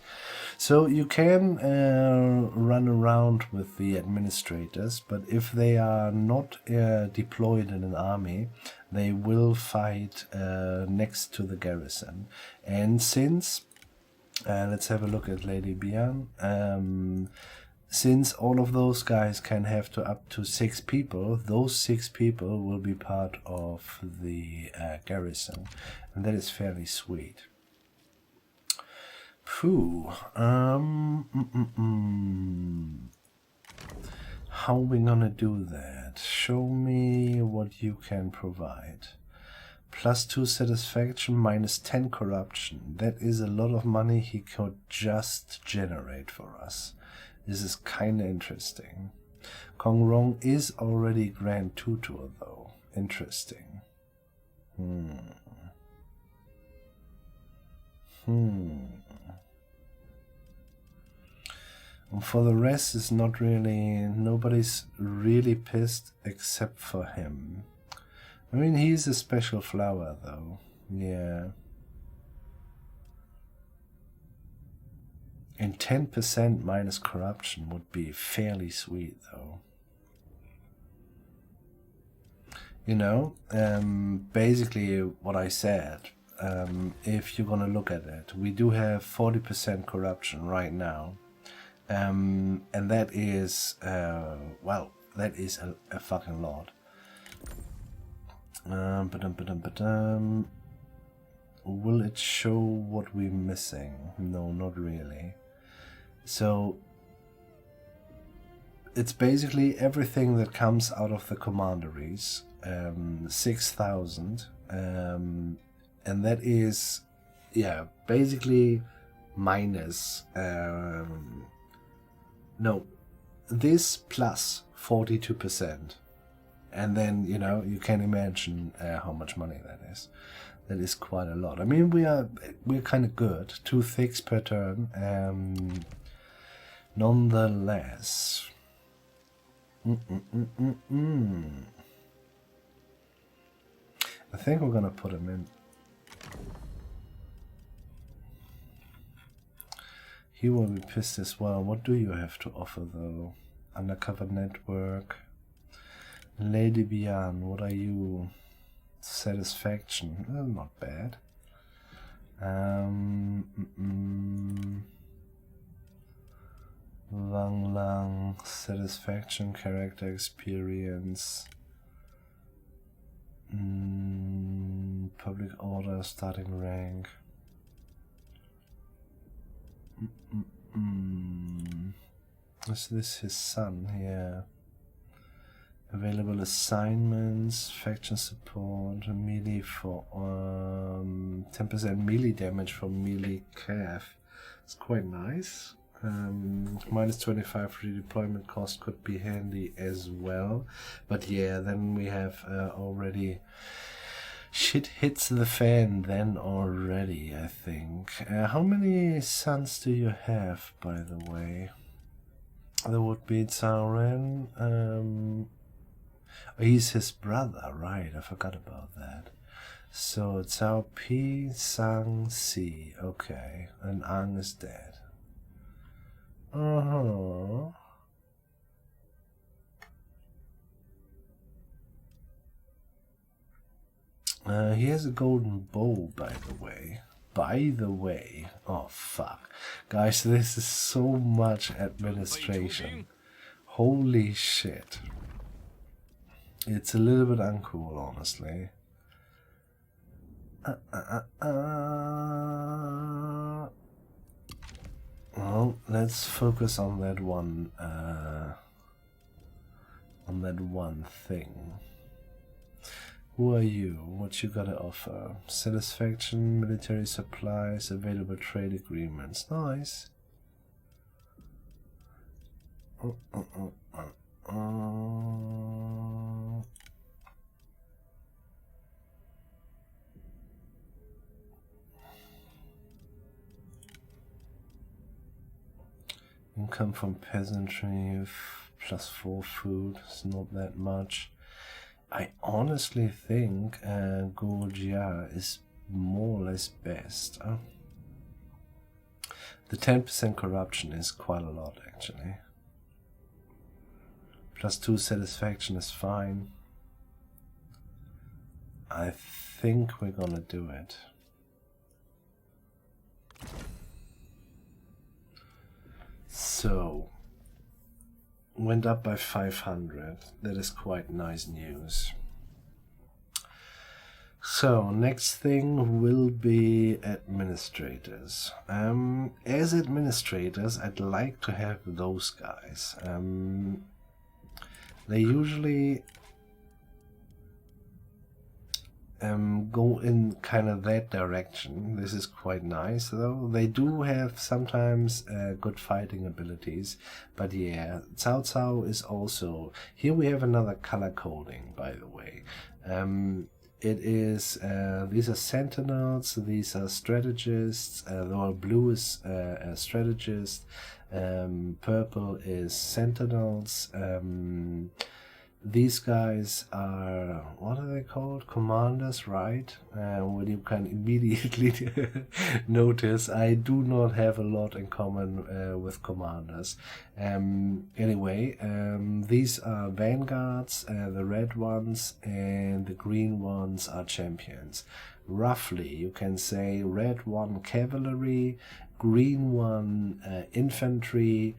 So you can run around with the administrators, but if they are not deployed in an army, they will fight next to the garrison. And since, let's have a look at Lady Bian. Since all of those guys can have up to 6 people, those 6 people will be part of the garrison. And that is fairly sweet. Phew. How are we gonna do that? Show me what you can provide. Plus 2 satisfaction, minus 10 corruption. That is a lot of money he could just generate for us. This is kinda interesting. Kong Rong is already Grand Tutor though. Interesting. And for the rest, it's not really... Nobody's really pissed except for him. I mean, he's a special flower though. Yeah. And 10% minus corruption would be fairly sweet, though. You know, basically what I said, if you're gonna look at it, we do have 40% corruption right now. And that is, well, that is a fucking lot. Will it show what we're missing? No, not really. So it's basically everything that comes out of the commanderies, 6,000, and that is, yeah, basically minus, no, this plus 42%, and then, you know, you can imagine how much money that is. That is quite a lot. I mean, we're kind of good, 2 thicks per turn, nonetheless. I think we're gonna put him in. He will be pissed as well. What do you have to offer though? Undercover network. Lady Bian, what are you? Satisfaction. Not bad. Wang Lang, satisfaction, character experience, public order, starting rank. Is this his son? Yeah. Available assignments, faction support, melee for 10% melee damage from melee calf. It's quite nice. Minus 25 redeployment cost could be handy as well, but yeah, then we have already shit hits the fan then already, I think. How many sons do you have, by the way? There would be Tsaren. He's his brother, right? I forgot about that. So Cao Pi, Sang Si, okay, and Ang is dead. He has a golden bow, by the way. Oh fuck. Guys, this is so much administration. Holy shit. It's a little bit uncool, honestly. Well, let's focus on that one thing. Who are you? What you gotta offer? Satisfaction, military supplies, available trade agreements. Nice. Income from peasantry, +4 food, it's not that much. I honestly think Gojia is more or less best. The 10% corruption is quite a lot, actually. +2 satisfaction is fine. I think we're gonna do it. So, went up by 500. That is quite nice news. So, next thing will be administrators. As administrators, I'd like to have those guys. They usually go in kind of that direction. This is quite nice, though. They do have sometimes good fighting abilities, but yeah, Cao Cao is also... Here we have another color coding, by the way. It is, these are sentinels, these are strategists, the blue is strategist, purple is sentinels, these guys are, what are they called? Commanders, right? What you can immediately notice, I do not have a lot in common with commanders. Anyway, these are vanguards, the red ones, and the green ones are champions. Roughly, you can say red one cavalry, green one infantry,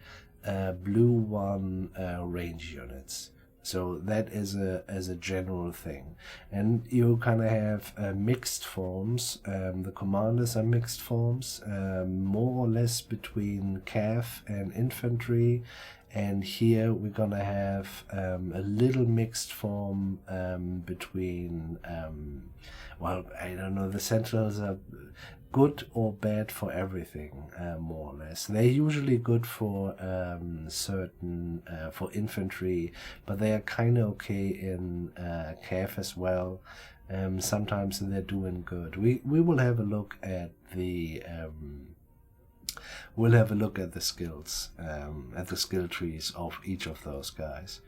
blue one range units. So that is as a general thing, and you kind of have mixed forms. The commanders are mixed forms, more or less between cav and infantry, and here we're gonna have a little mixed form between. Well, I don't know. The Sentinels are good or bad for everything, more or less. They're usually good for certain for infantry, but they are kind of okay in cav as well. Sometimes they're doing good. We will have a look at the skills, at the skill trees of each of those guys.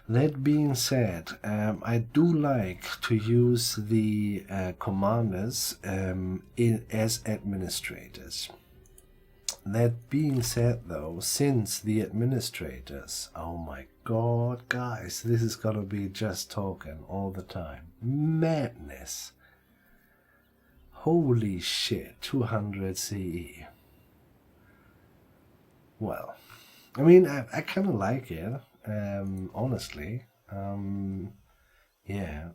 That being said, I do like to use the commanders as administrators. That being said, though, since the administrators, oh my god, guys, this is gonna be just talking all the time. Madness. Holy shit, 200 CE. Well, I mean, I kind of like it. Honestly, yeah,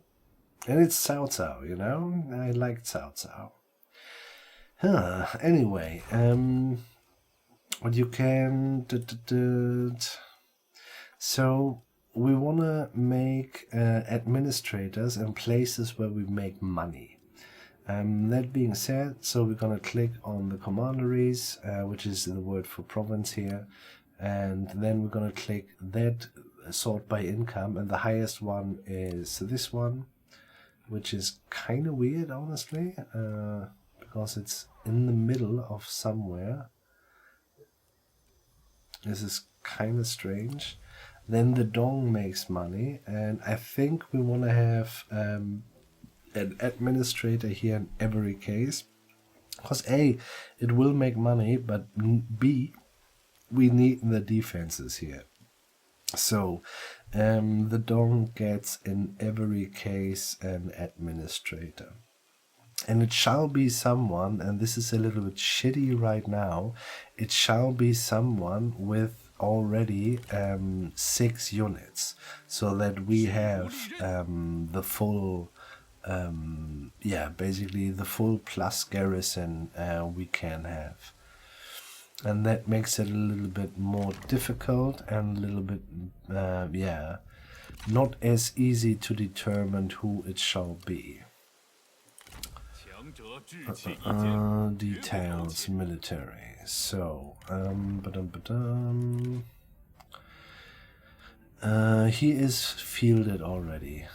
and it's Cao Cao, you know. I like Cao Cao. Anyway, what you can so we wanna make administrators in places where we make money. That being said, so we're gonna click on the commanderies, which is the word for province here. And then we're going to click that sort by income, and the highest one is this one, which is kind of weird, honestly, because it's in the middle of somewhere. This is kind of strange. Then the dong makes money, and I think we want to have an administrator here in every case, because A, it will make money, but B, we need the defenses here. So the dong gets in every case an administrator. And it shall be someone, and this is a little bit shitty right now, it shall be someone with already 6 units, so that we have the full, basically the full plus garrison we can have. And that makes it a little bit more difficult and a little bit, not as easy to determine who it shall be. Details, military. So, he is fielded already.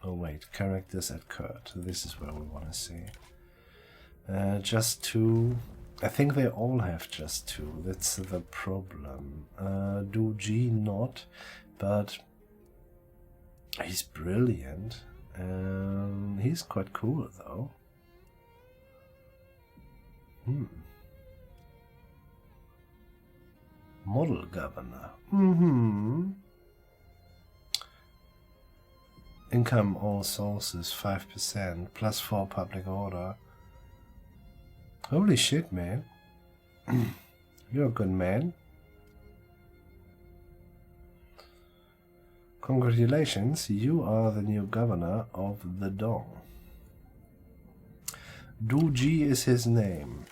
Oh wait, characters at Kurt. This is where we want to see. Just 2. I think they all have just 2. That's the problem. Do G not, but he's brilliant. He's quite cool though. Model governor. Income all sources 5%, +4 public order. Holy shit, man. You're a good man. Congratulations, you are the new governor of the Dong. Duji is his name.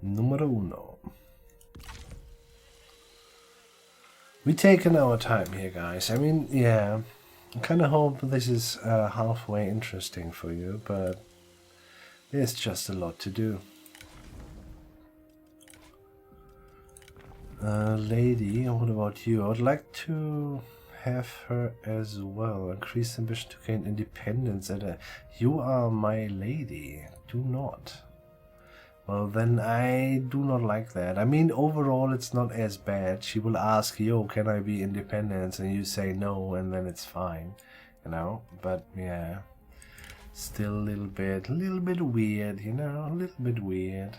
Numero uno. We're taking our time here, guys. I mean, yeah, I kind of hope this is halfway interesting for you, but there's just a lot to do. Lady, what about you? I would like to have her as well. Increase ambition to gain independence. You are my lady. Do not. Well, then I do not like that. I mean, overall, it's not as bad. She will ask, yo, can I be independent? And you say no, and then it's fine, you know? But, yeah, still a little bit weird, you know? A little bit weird.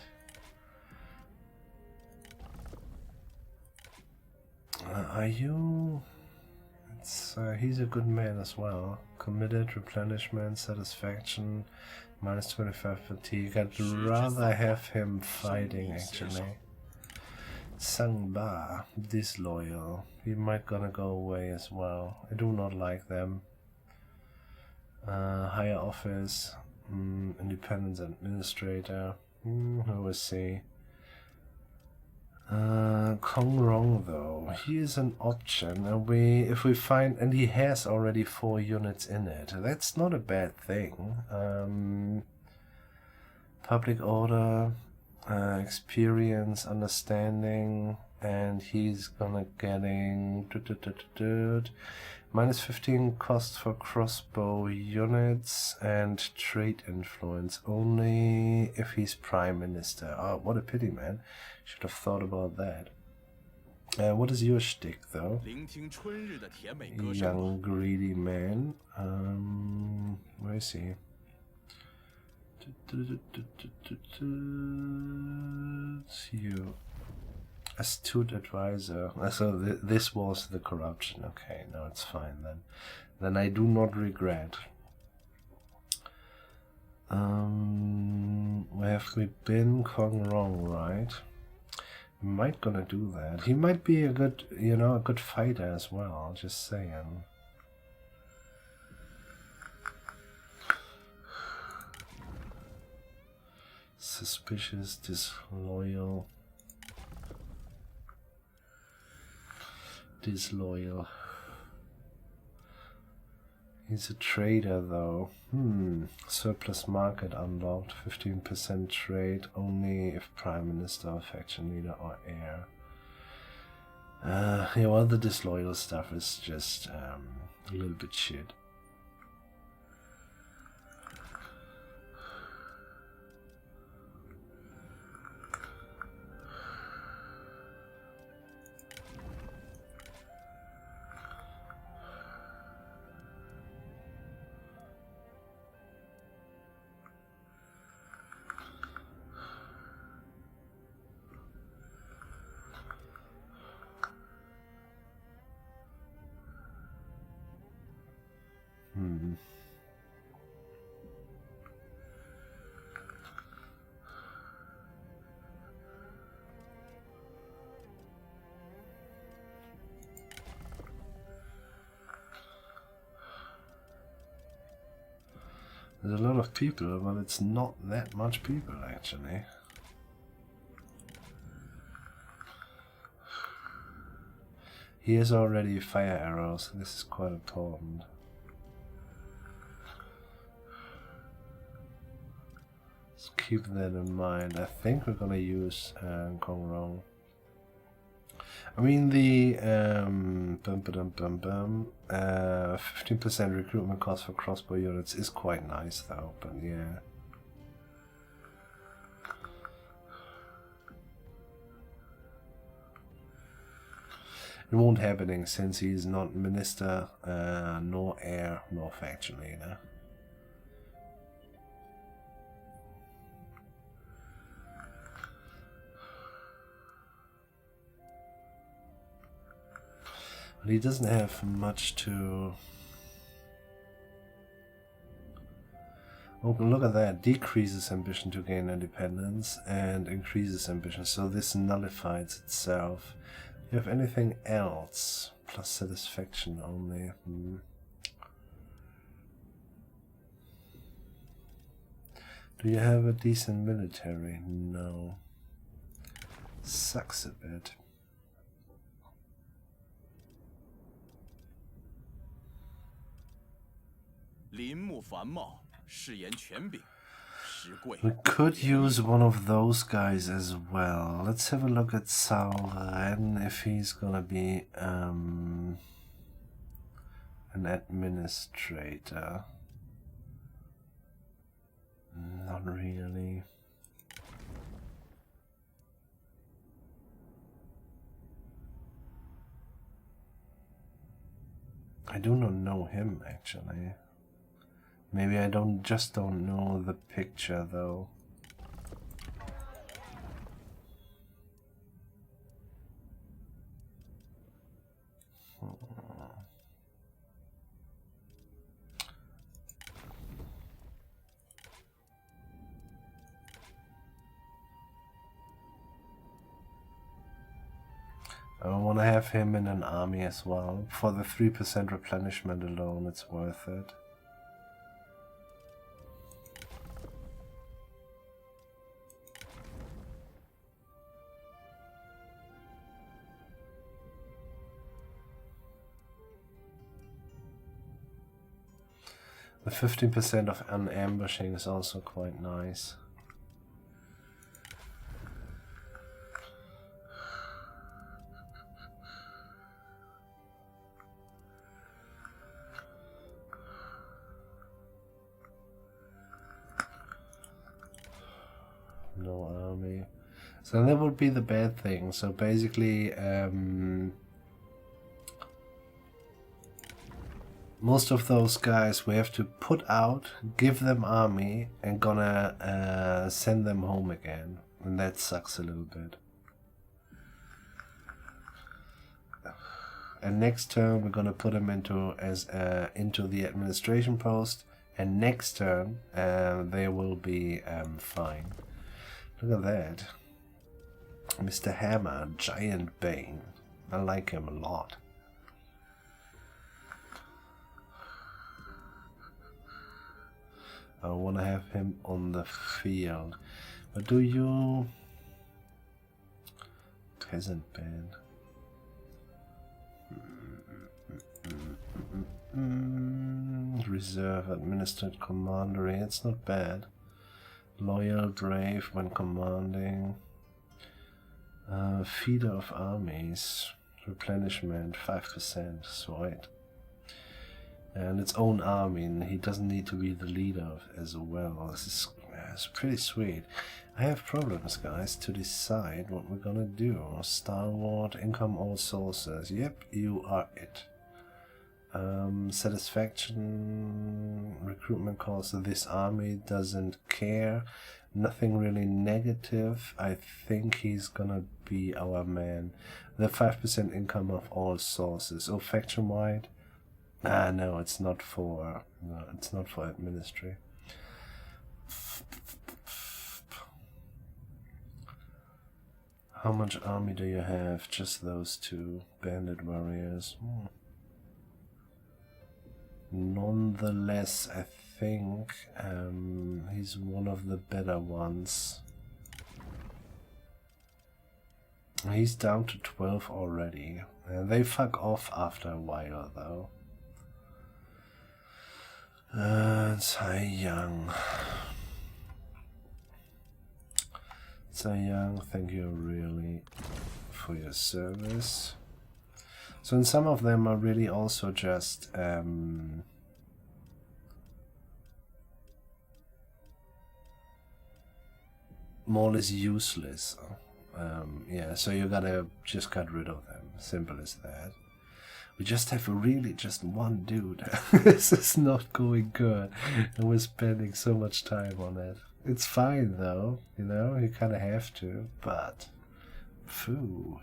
Are you He's a good man as well. Committed, replenishment, satisfaction, minus 25 fatigue. I'd rather have him fighting actually. Sangba, disloyal. He might gonna go away as well. I do not like them. Higher office, independent administrator. Who will see? Kong Rong though, he is an option, and if we find, and he has already 4 units in it. That's not a bad thing. Public order, experience, understanding, and he's gonna getting minus 15 cost for crossbow units and trade influence only if he's prime minister. Oh, what a pity, man. Should have thought about that. What is your shtick, though? Young greedy man. Where is he? It's you. Astute advisor. So this was the corruption. Okay, no, it's fine then. Then I do not regret. Where have we been? Kong Rong, right? We might gonna do that. He might be a good, a good fighter as well. Just saying. Suspicious, disloyal. Disloyal. He's a trader though. Surplus market unlocked. 15% trade only if prime minister, faction leader, or heir. Yeah, well, the disloyal stuff is just a little bit shit. There's a lot of people, but it's not that much people actually. He has already fire arrows, this is quite important. Let's keep that in mind. I think we're gonna use Kong Rong. I mean the 15% recruitment cost for crossbow units is quite nice though, but yeah. It won't happening since he's not minister, nor heir, nor faction leader. But he doesn't have much to... Oh, look at that. Decreases ambition to gain independence and increases ambition. So this nullifies itself. Do you have anything else? Plus satisfaction only. Do you have a decent military? No. Sucks a bit. We could use one of those guys as well. Let's have a look at Cao Ren if he's gonna be an administrator. Not really. I do not know him actually. Maybe I just don't know the picture though. I want to have him in an army as well. For the 3% replenishment alone, it's worth it. The 15% of unambushing is also quite nice. No army. So that would be the bad thing. So basically, most of those guys we have to put out, give them army, and gonna send them home again. And that sucks a little bit. And next turn we're gonna put them into the administration post, and next turn they will be fine. Look at that. Mr. Hammer, Giant Bane. I like him a lot. I want to have him on the field. But do you... Peasant Band. Reserve administered commandery. It's not bad. Loyal brave when commanding. Feeder of armies. Replenishment 5%. Sweet. And its own army, and he doesn't need to be the leader of as well. This is pretty sweet. I have problems, guys, to decide what we're gonna do. Star Wars, income all sources. Yep, you are it. Satisfaction, recruitment calls. This army doesn't care. Nothing really negative. I think he's gonna be our man. The 5% income of all sources. Oh, faction wide. No, it's not for administry. How much army do you have? Just those two bandit warriors. Nonetheless, I think he's one of the better ones. He's down to 12 already. They fuck off after a while, though. Tsai Yang. Tsai Yang, thank you really for your service. So, and some of them are really also just more or less useless. Yeah, so you gotta just cut rid of them. Simple as that. We just have really just one dude. This is not going good. And we're spending so much time on it. It's fine though, you know, you kinda have to, but... Phew.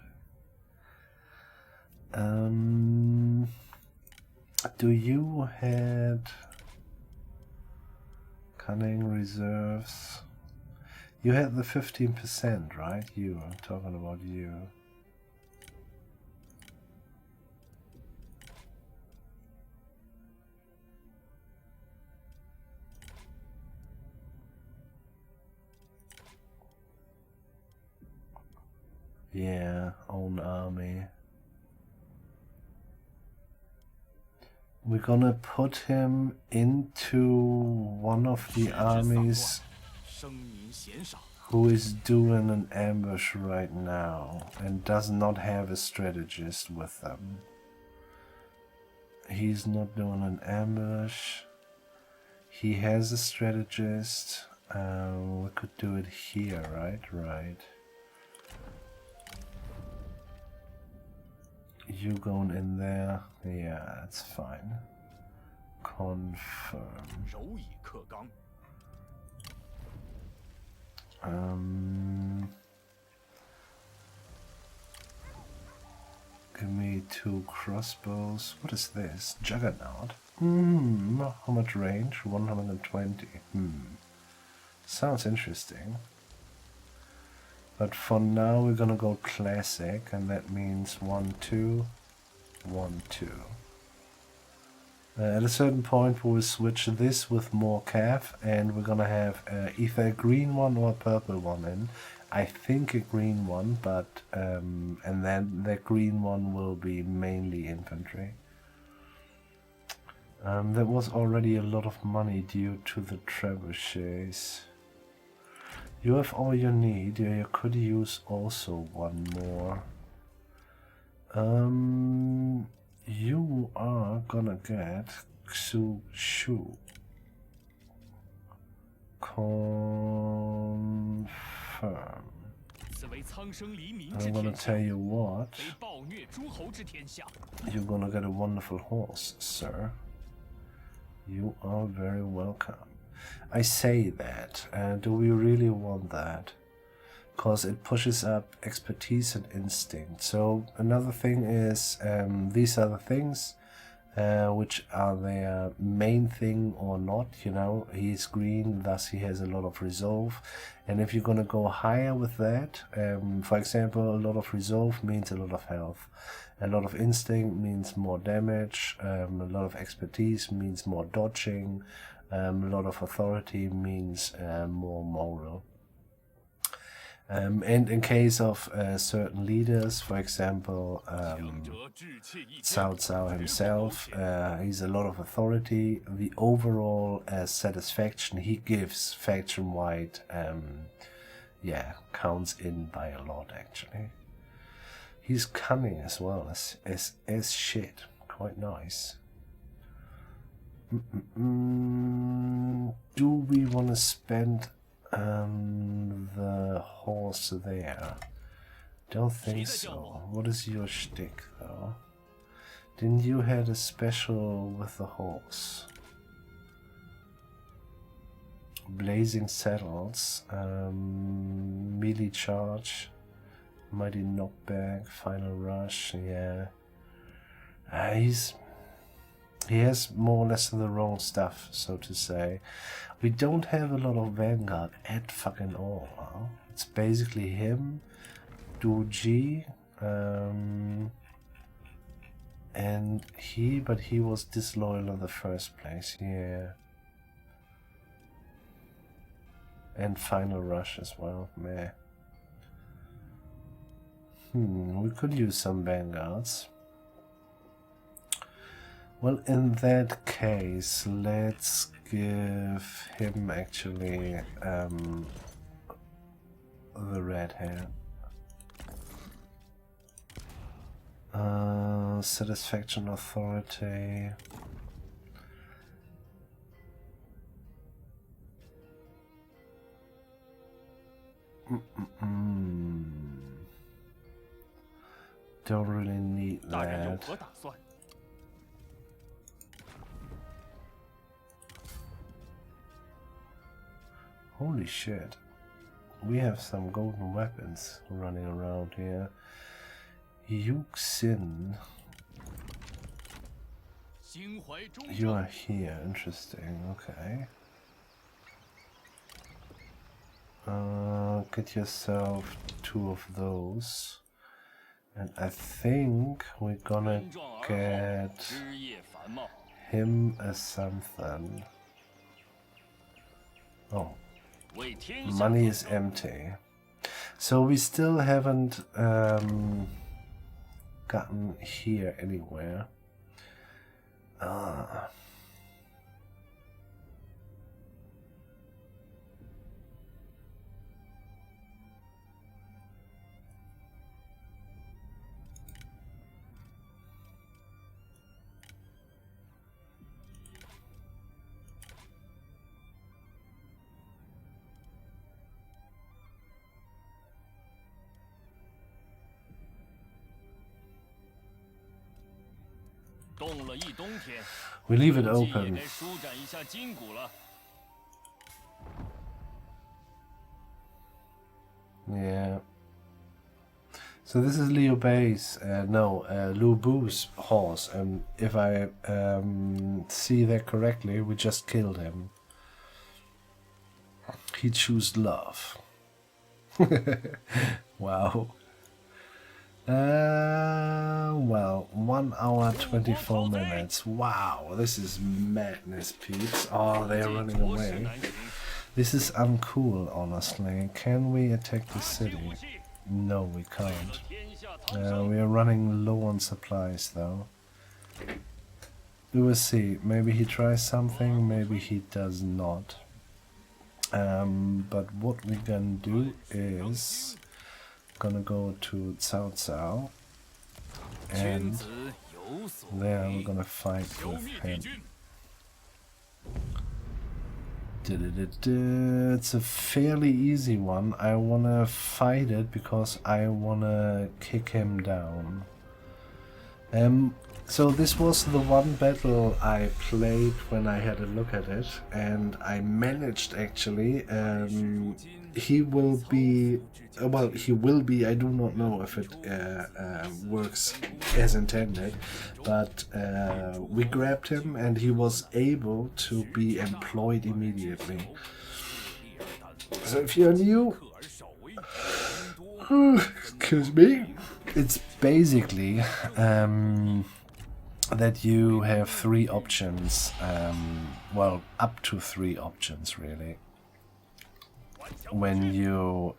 Do you had... Cunning reserves? You had the 15%, right? You, I'm talking about you. Yeah, own army. We're gonna put him into one of the armies who is doing an ambush right now and does not have a strategist with them. He's not doing an ambush. He has a strategist. We could do it here, right? Right. You going in there? Yeah, it's fine. Confirm. Give me 2 crossbows. What is this? Juggernaut. How much range? 120. Sounds interesting. But for now we're gonna go classic, and that means 1, 2, 1, 2. At a certain point we will switch this with more calf, and we're gonna have either a green one or a purple one in. I think a green one, but and then the green one will be mainly infantry. There was already a lot of money due to the trebuchets. You have all you need. You could use also one more. You are gonna get Xu Shu. Confirm. And I'm gonna tell you what. You're gonna get a wonderful horse, sir. You are very welcome. I say that, do we really want that? Because it pushes up expertise and instinct. So another thing is, these are the things which are their main thing or not. You know, he's green, thus he has a lot of resolve. And if you're gonna go higher with that, for example, a lot of resolve means a lot of health. A lot of instinct means more damage. A lot of expertise means more dodging. A lot of authority means more moral. And in case of certain leaders, for example, Cao Cao himself, he's a lot of authority. The overall satisfaction he gives faction-wide, yeah, counts in by a lot actually. He's cunning as well as shit. Quite nice. Do we want to spend the horse there? Don't think so. What is your shtick though? Didn't you had a special with the horse? Blazing Saddles, melee charge, mighty knockback, final rush, yeah. He has more or less the wrong stuff, so to say. We don't have a lot of Vanguard at fucking all. Huh? It's basically him, Duji, and but he was disloyal in the first place, yeah. And final rush as well, meh. We could use some Vanguards. Well, in that case, let's give him actually the red hair. Satisfaction authority. Don't really need that. Holy shit. We have some golden weapons running around here. Yuxin. You are here, interesting, okay. Get yourself 2 of those. And I think we're gonna get him as something. Oh. Money is empty. So we still haven't gotten here anywhere. We leave it open. Yeah. So this is Liu Bei's, Lu Bu's horse, and if I see that correctly, we just killed him. He chose love. Wow. Well, 1 hour 24 minutes. Wow, this is madness, peeps. Oh, they're running away. This is uncool, honestly. Can we attack the city? No, we can't. We are running low on supplies, though. We will see. Maybe he tries something, maybe he does not. But what we can do is gonna go to Cao Cao, and there we're gonna fight with him. It's a fairly easy one. I wanna fight it because I wanna kick him down. So this was the one battle I played when I had a look at it, and I managed actually. He will be, well, he will be, I do not know if it works as intended, but we grabbed him and he was able to be employed immediately. So if you're new, excuse me, it's basically that you have 3 options, well, up to 3 options really, when you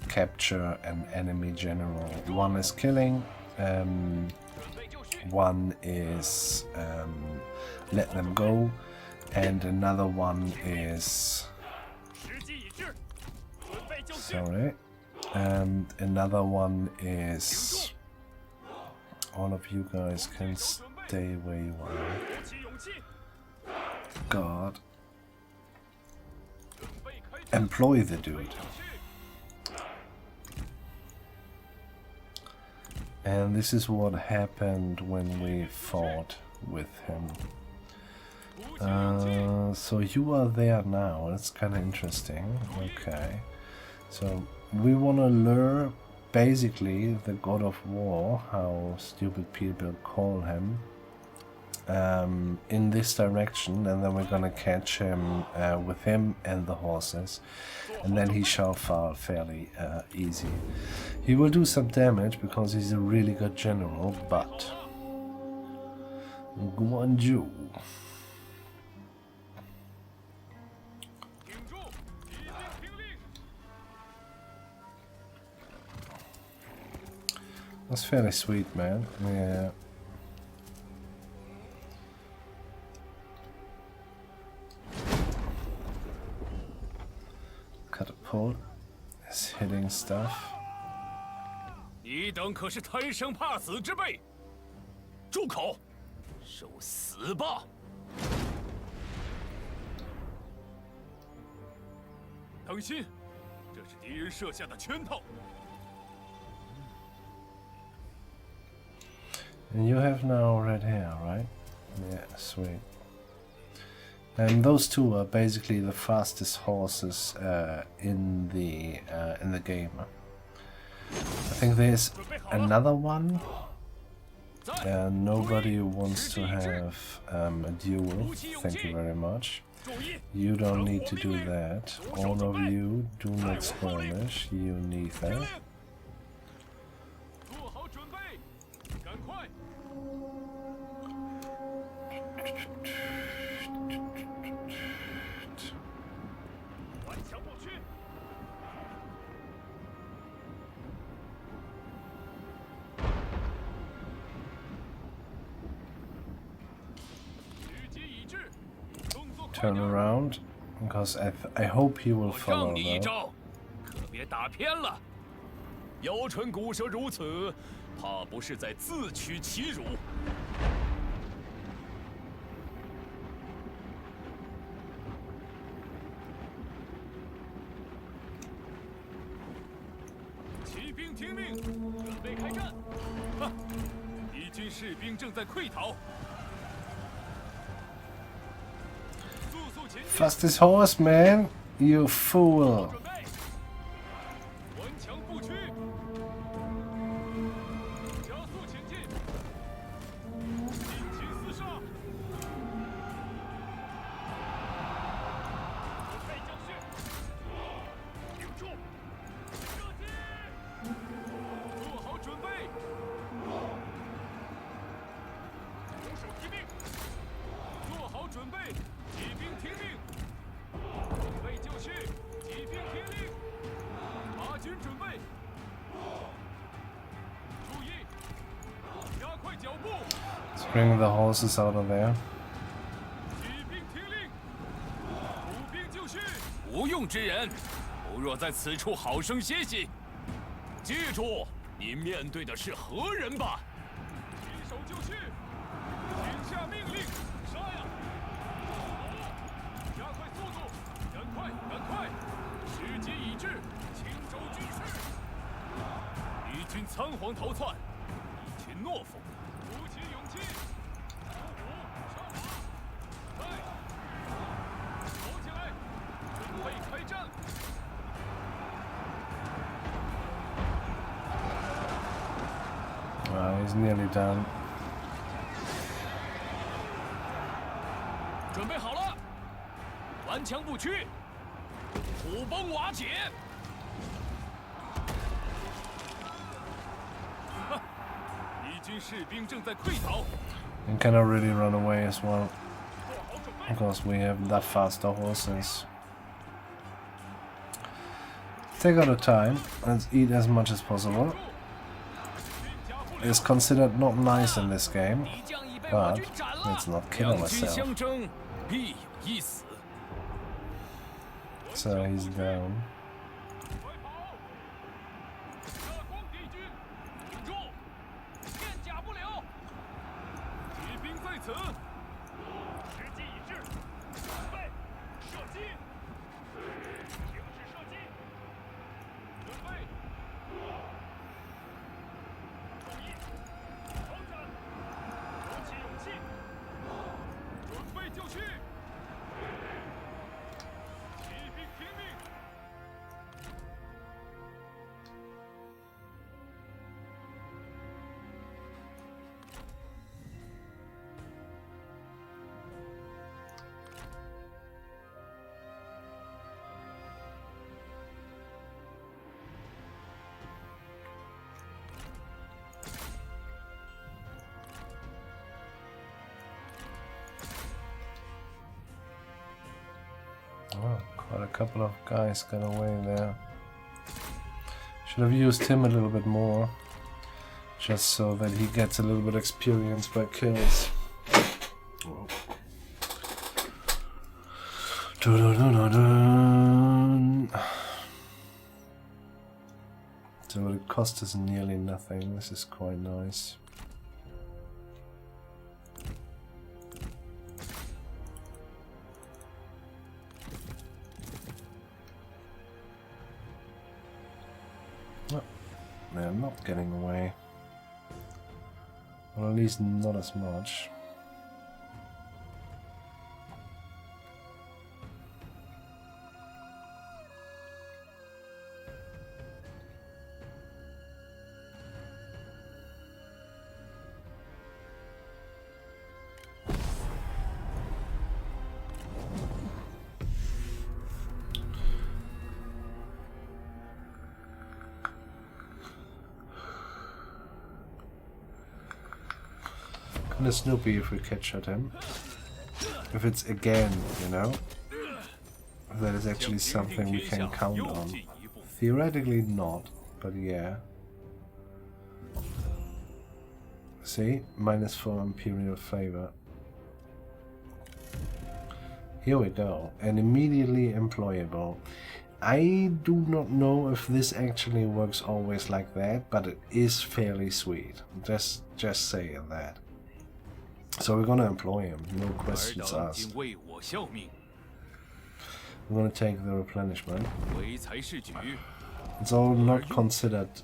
capture an enemy general. One is killing, one is let them go, and another one is, sorry, and another one is, all of you guys can stay where you are. God. Employ the dude. And this is what happened when we fought with him. So you are there now. It's kind of interesting. Okay. So we want to lure basically the god of war, how stupid people call him, in this direction, and then we're gonna catch him with him and the horses, and then he shall fall fairly easy. He will do some damage because he's a really good general, but Guanju. That's fairly sweet, man. Yeah. Catapult is hitting stuff. 你等可是贪生怕死之辈！住口！受死吧！当心，这是敌人设下的圈套。 And you have now red hair, right? Yeah, sweet. And those two are basically the fastest horses in the game. I think there's another one. Nobody wants to have a duel. Thank you very much. You don't need to do that. All of you do not skirmish. You neither. Turn around, because I hope he will follow though. 可别打偏了。姚春古蛇如此，怕不是在自取其辱。骑兵听命，准备开战！哈，敌军士兵正在溃逃。 Fastest horse, man! You fool! 准备，骑兵听令，准备就绪，骑兵听令，马军准备，注意，加快脚步。Let's bring the horses out of there. 骑兵听令，步兵就绪。无用之人，不若在此处好生歇息。记住，您面对的是何人吧？起手就绪，请下命令，杀呀！加快速度，赶快，赶快！时机已至，轻舟军事。敌军仓皇逃窜，一群懦夫，鼓起勇气，出武上马，来，走起来，准备开战。He's nearly done. 准备好了，顽强不屈，土崩瓦解。敌军士兵正在溃逃。 You cannot really run away as well, because we have that faster horses. Take our time, let's eat as much as possible. It's considered not nice in this game, but let's not kill ourselves. So he's down. Oh, quite a couple of guys got away there. Should have used him a little bit more, just so that he gets a little bit experience by kills. So it cost us nearly nothing. This is quite nice. They're not getting away. Or at least not as much. Kinda Snoopy if we catch at him. If it's again, you know, that is actually something we can count on. Theoretically not, but yeah. See? -4 Imperial flavor. Here we go. And immediately employable. I do not know if this actually works always like that, but it is fairly sweet. Just saying that. So we're gonna employ him, no questions asked. We're gonna take the replenishment. It's all not considered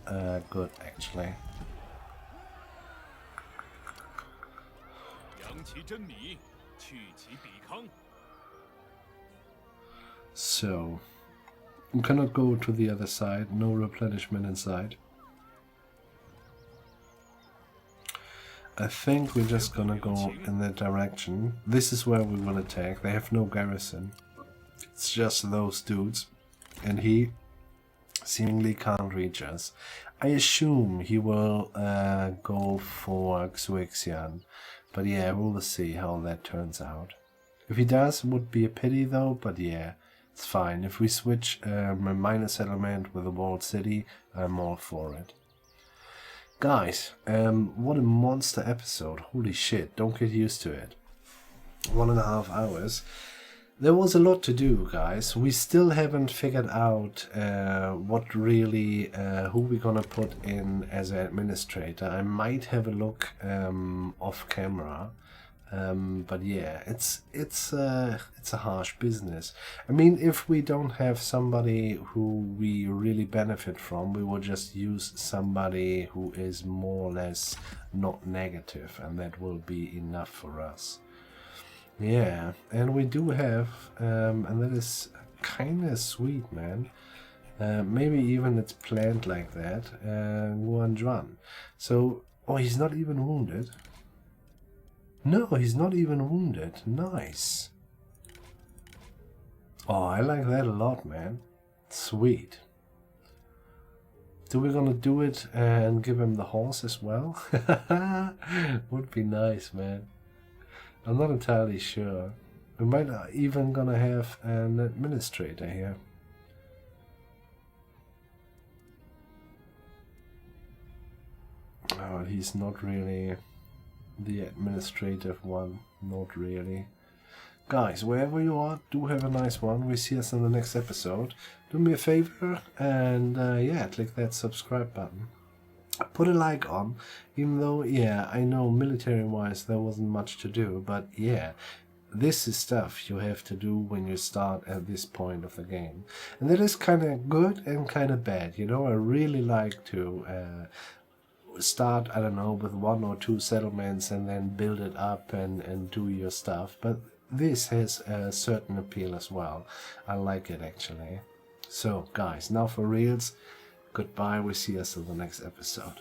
good, actually. So, we cannot go to the other side, no replenishment inside. I think we're just gonna go in that direction. This is where we will attack. They have no garrison. It's just those dudes. And he seemingly can't reach us. I assume he will go for Xuexian. But yeah, we'll see how that turns out. If he does, it would be a pity though, but yeah, it's fine. If we switch a minor settlement with a walled city, I'm all for it. Guys, what a monster episode. Holy shit, don't get used to it. 1.5 hours. There was a lot to do, guys. We still haven't figured out what really, who we're gonna put in as an administrator. I might have a look off camera. But yeah, it's a harsh business. I mean, if we don't have somebody who we really benefit from, we will just use somebody who is more or less not negative, and that will be enough for us. Yeah, and we do have, and that is kind of sweet, man. Maybe even it's planned like that. Guan. So, oh, he's not even wounded. No, he's not even wounded. Nice. Oh, I like that a lot, man. Sweet. So we're gonna do it and give him the horse as well? Would be nice, man. I'm not entirely sure. We might even gonna have an administrator here. Oh, he's not really the administrative one. Not really. Guys, wherever you are, do have a nice one. We see us in the next episode. Do me a favor and yeah, click that subscribe button. Put a like on, even though, yeah, I know military-wise there wasn't much to do, but yeah, this is stuff you have to do when you start at this point of the game. And that is kind of good and kind of bad, you know. I really like to start, I don't know, with 1 or 2 settlements and then build it up and do your stuff, but this has a certain appeal as well. I like it, actually. So, guys, now for reals. Goodbye, we see us in the next episode.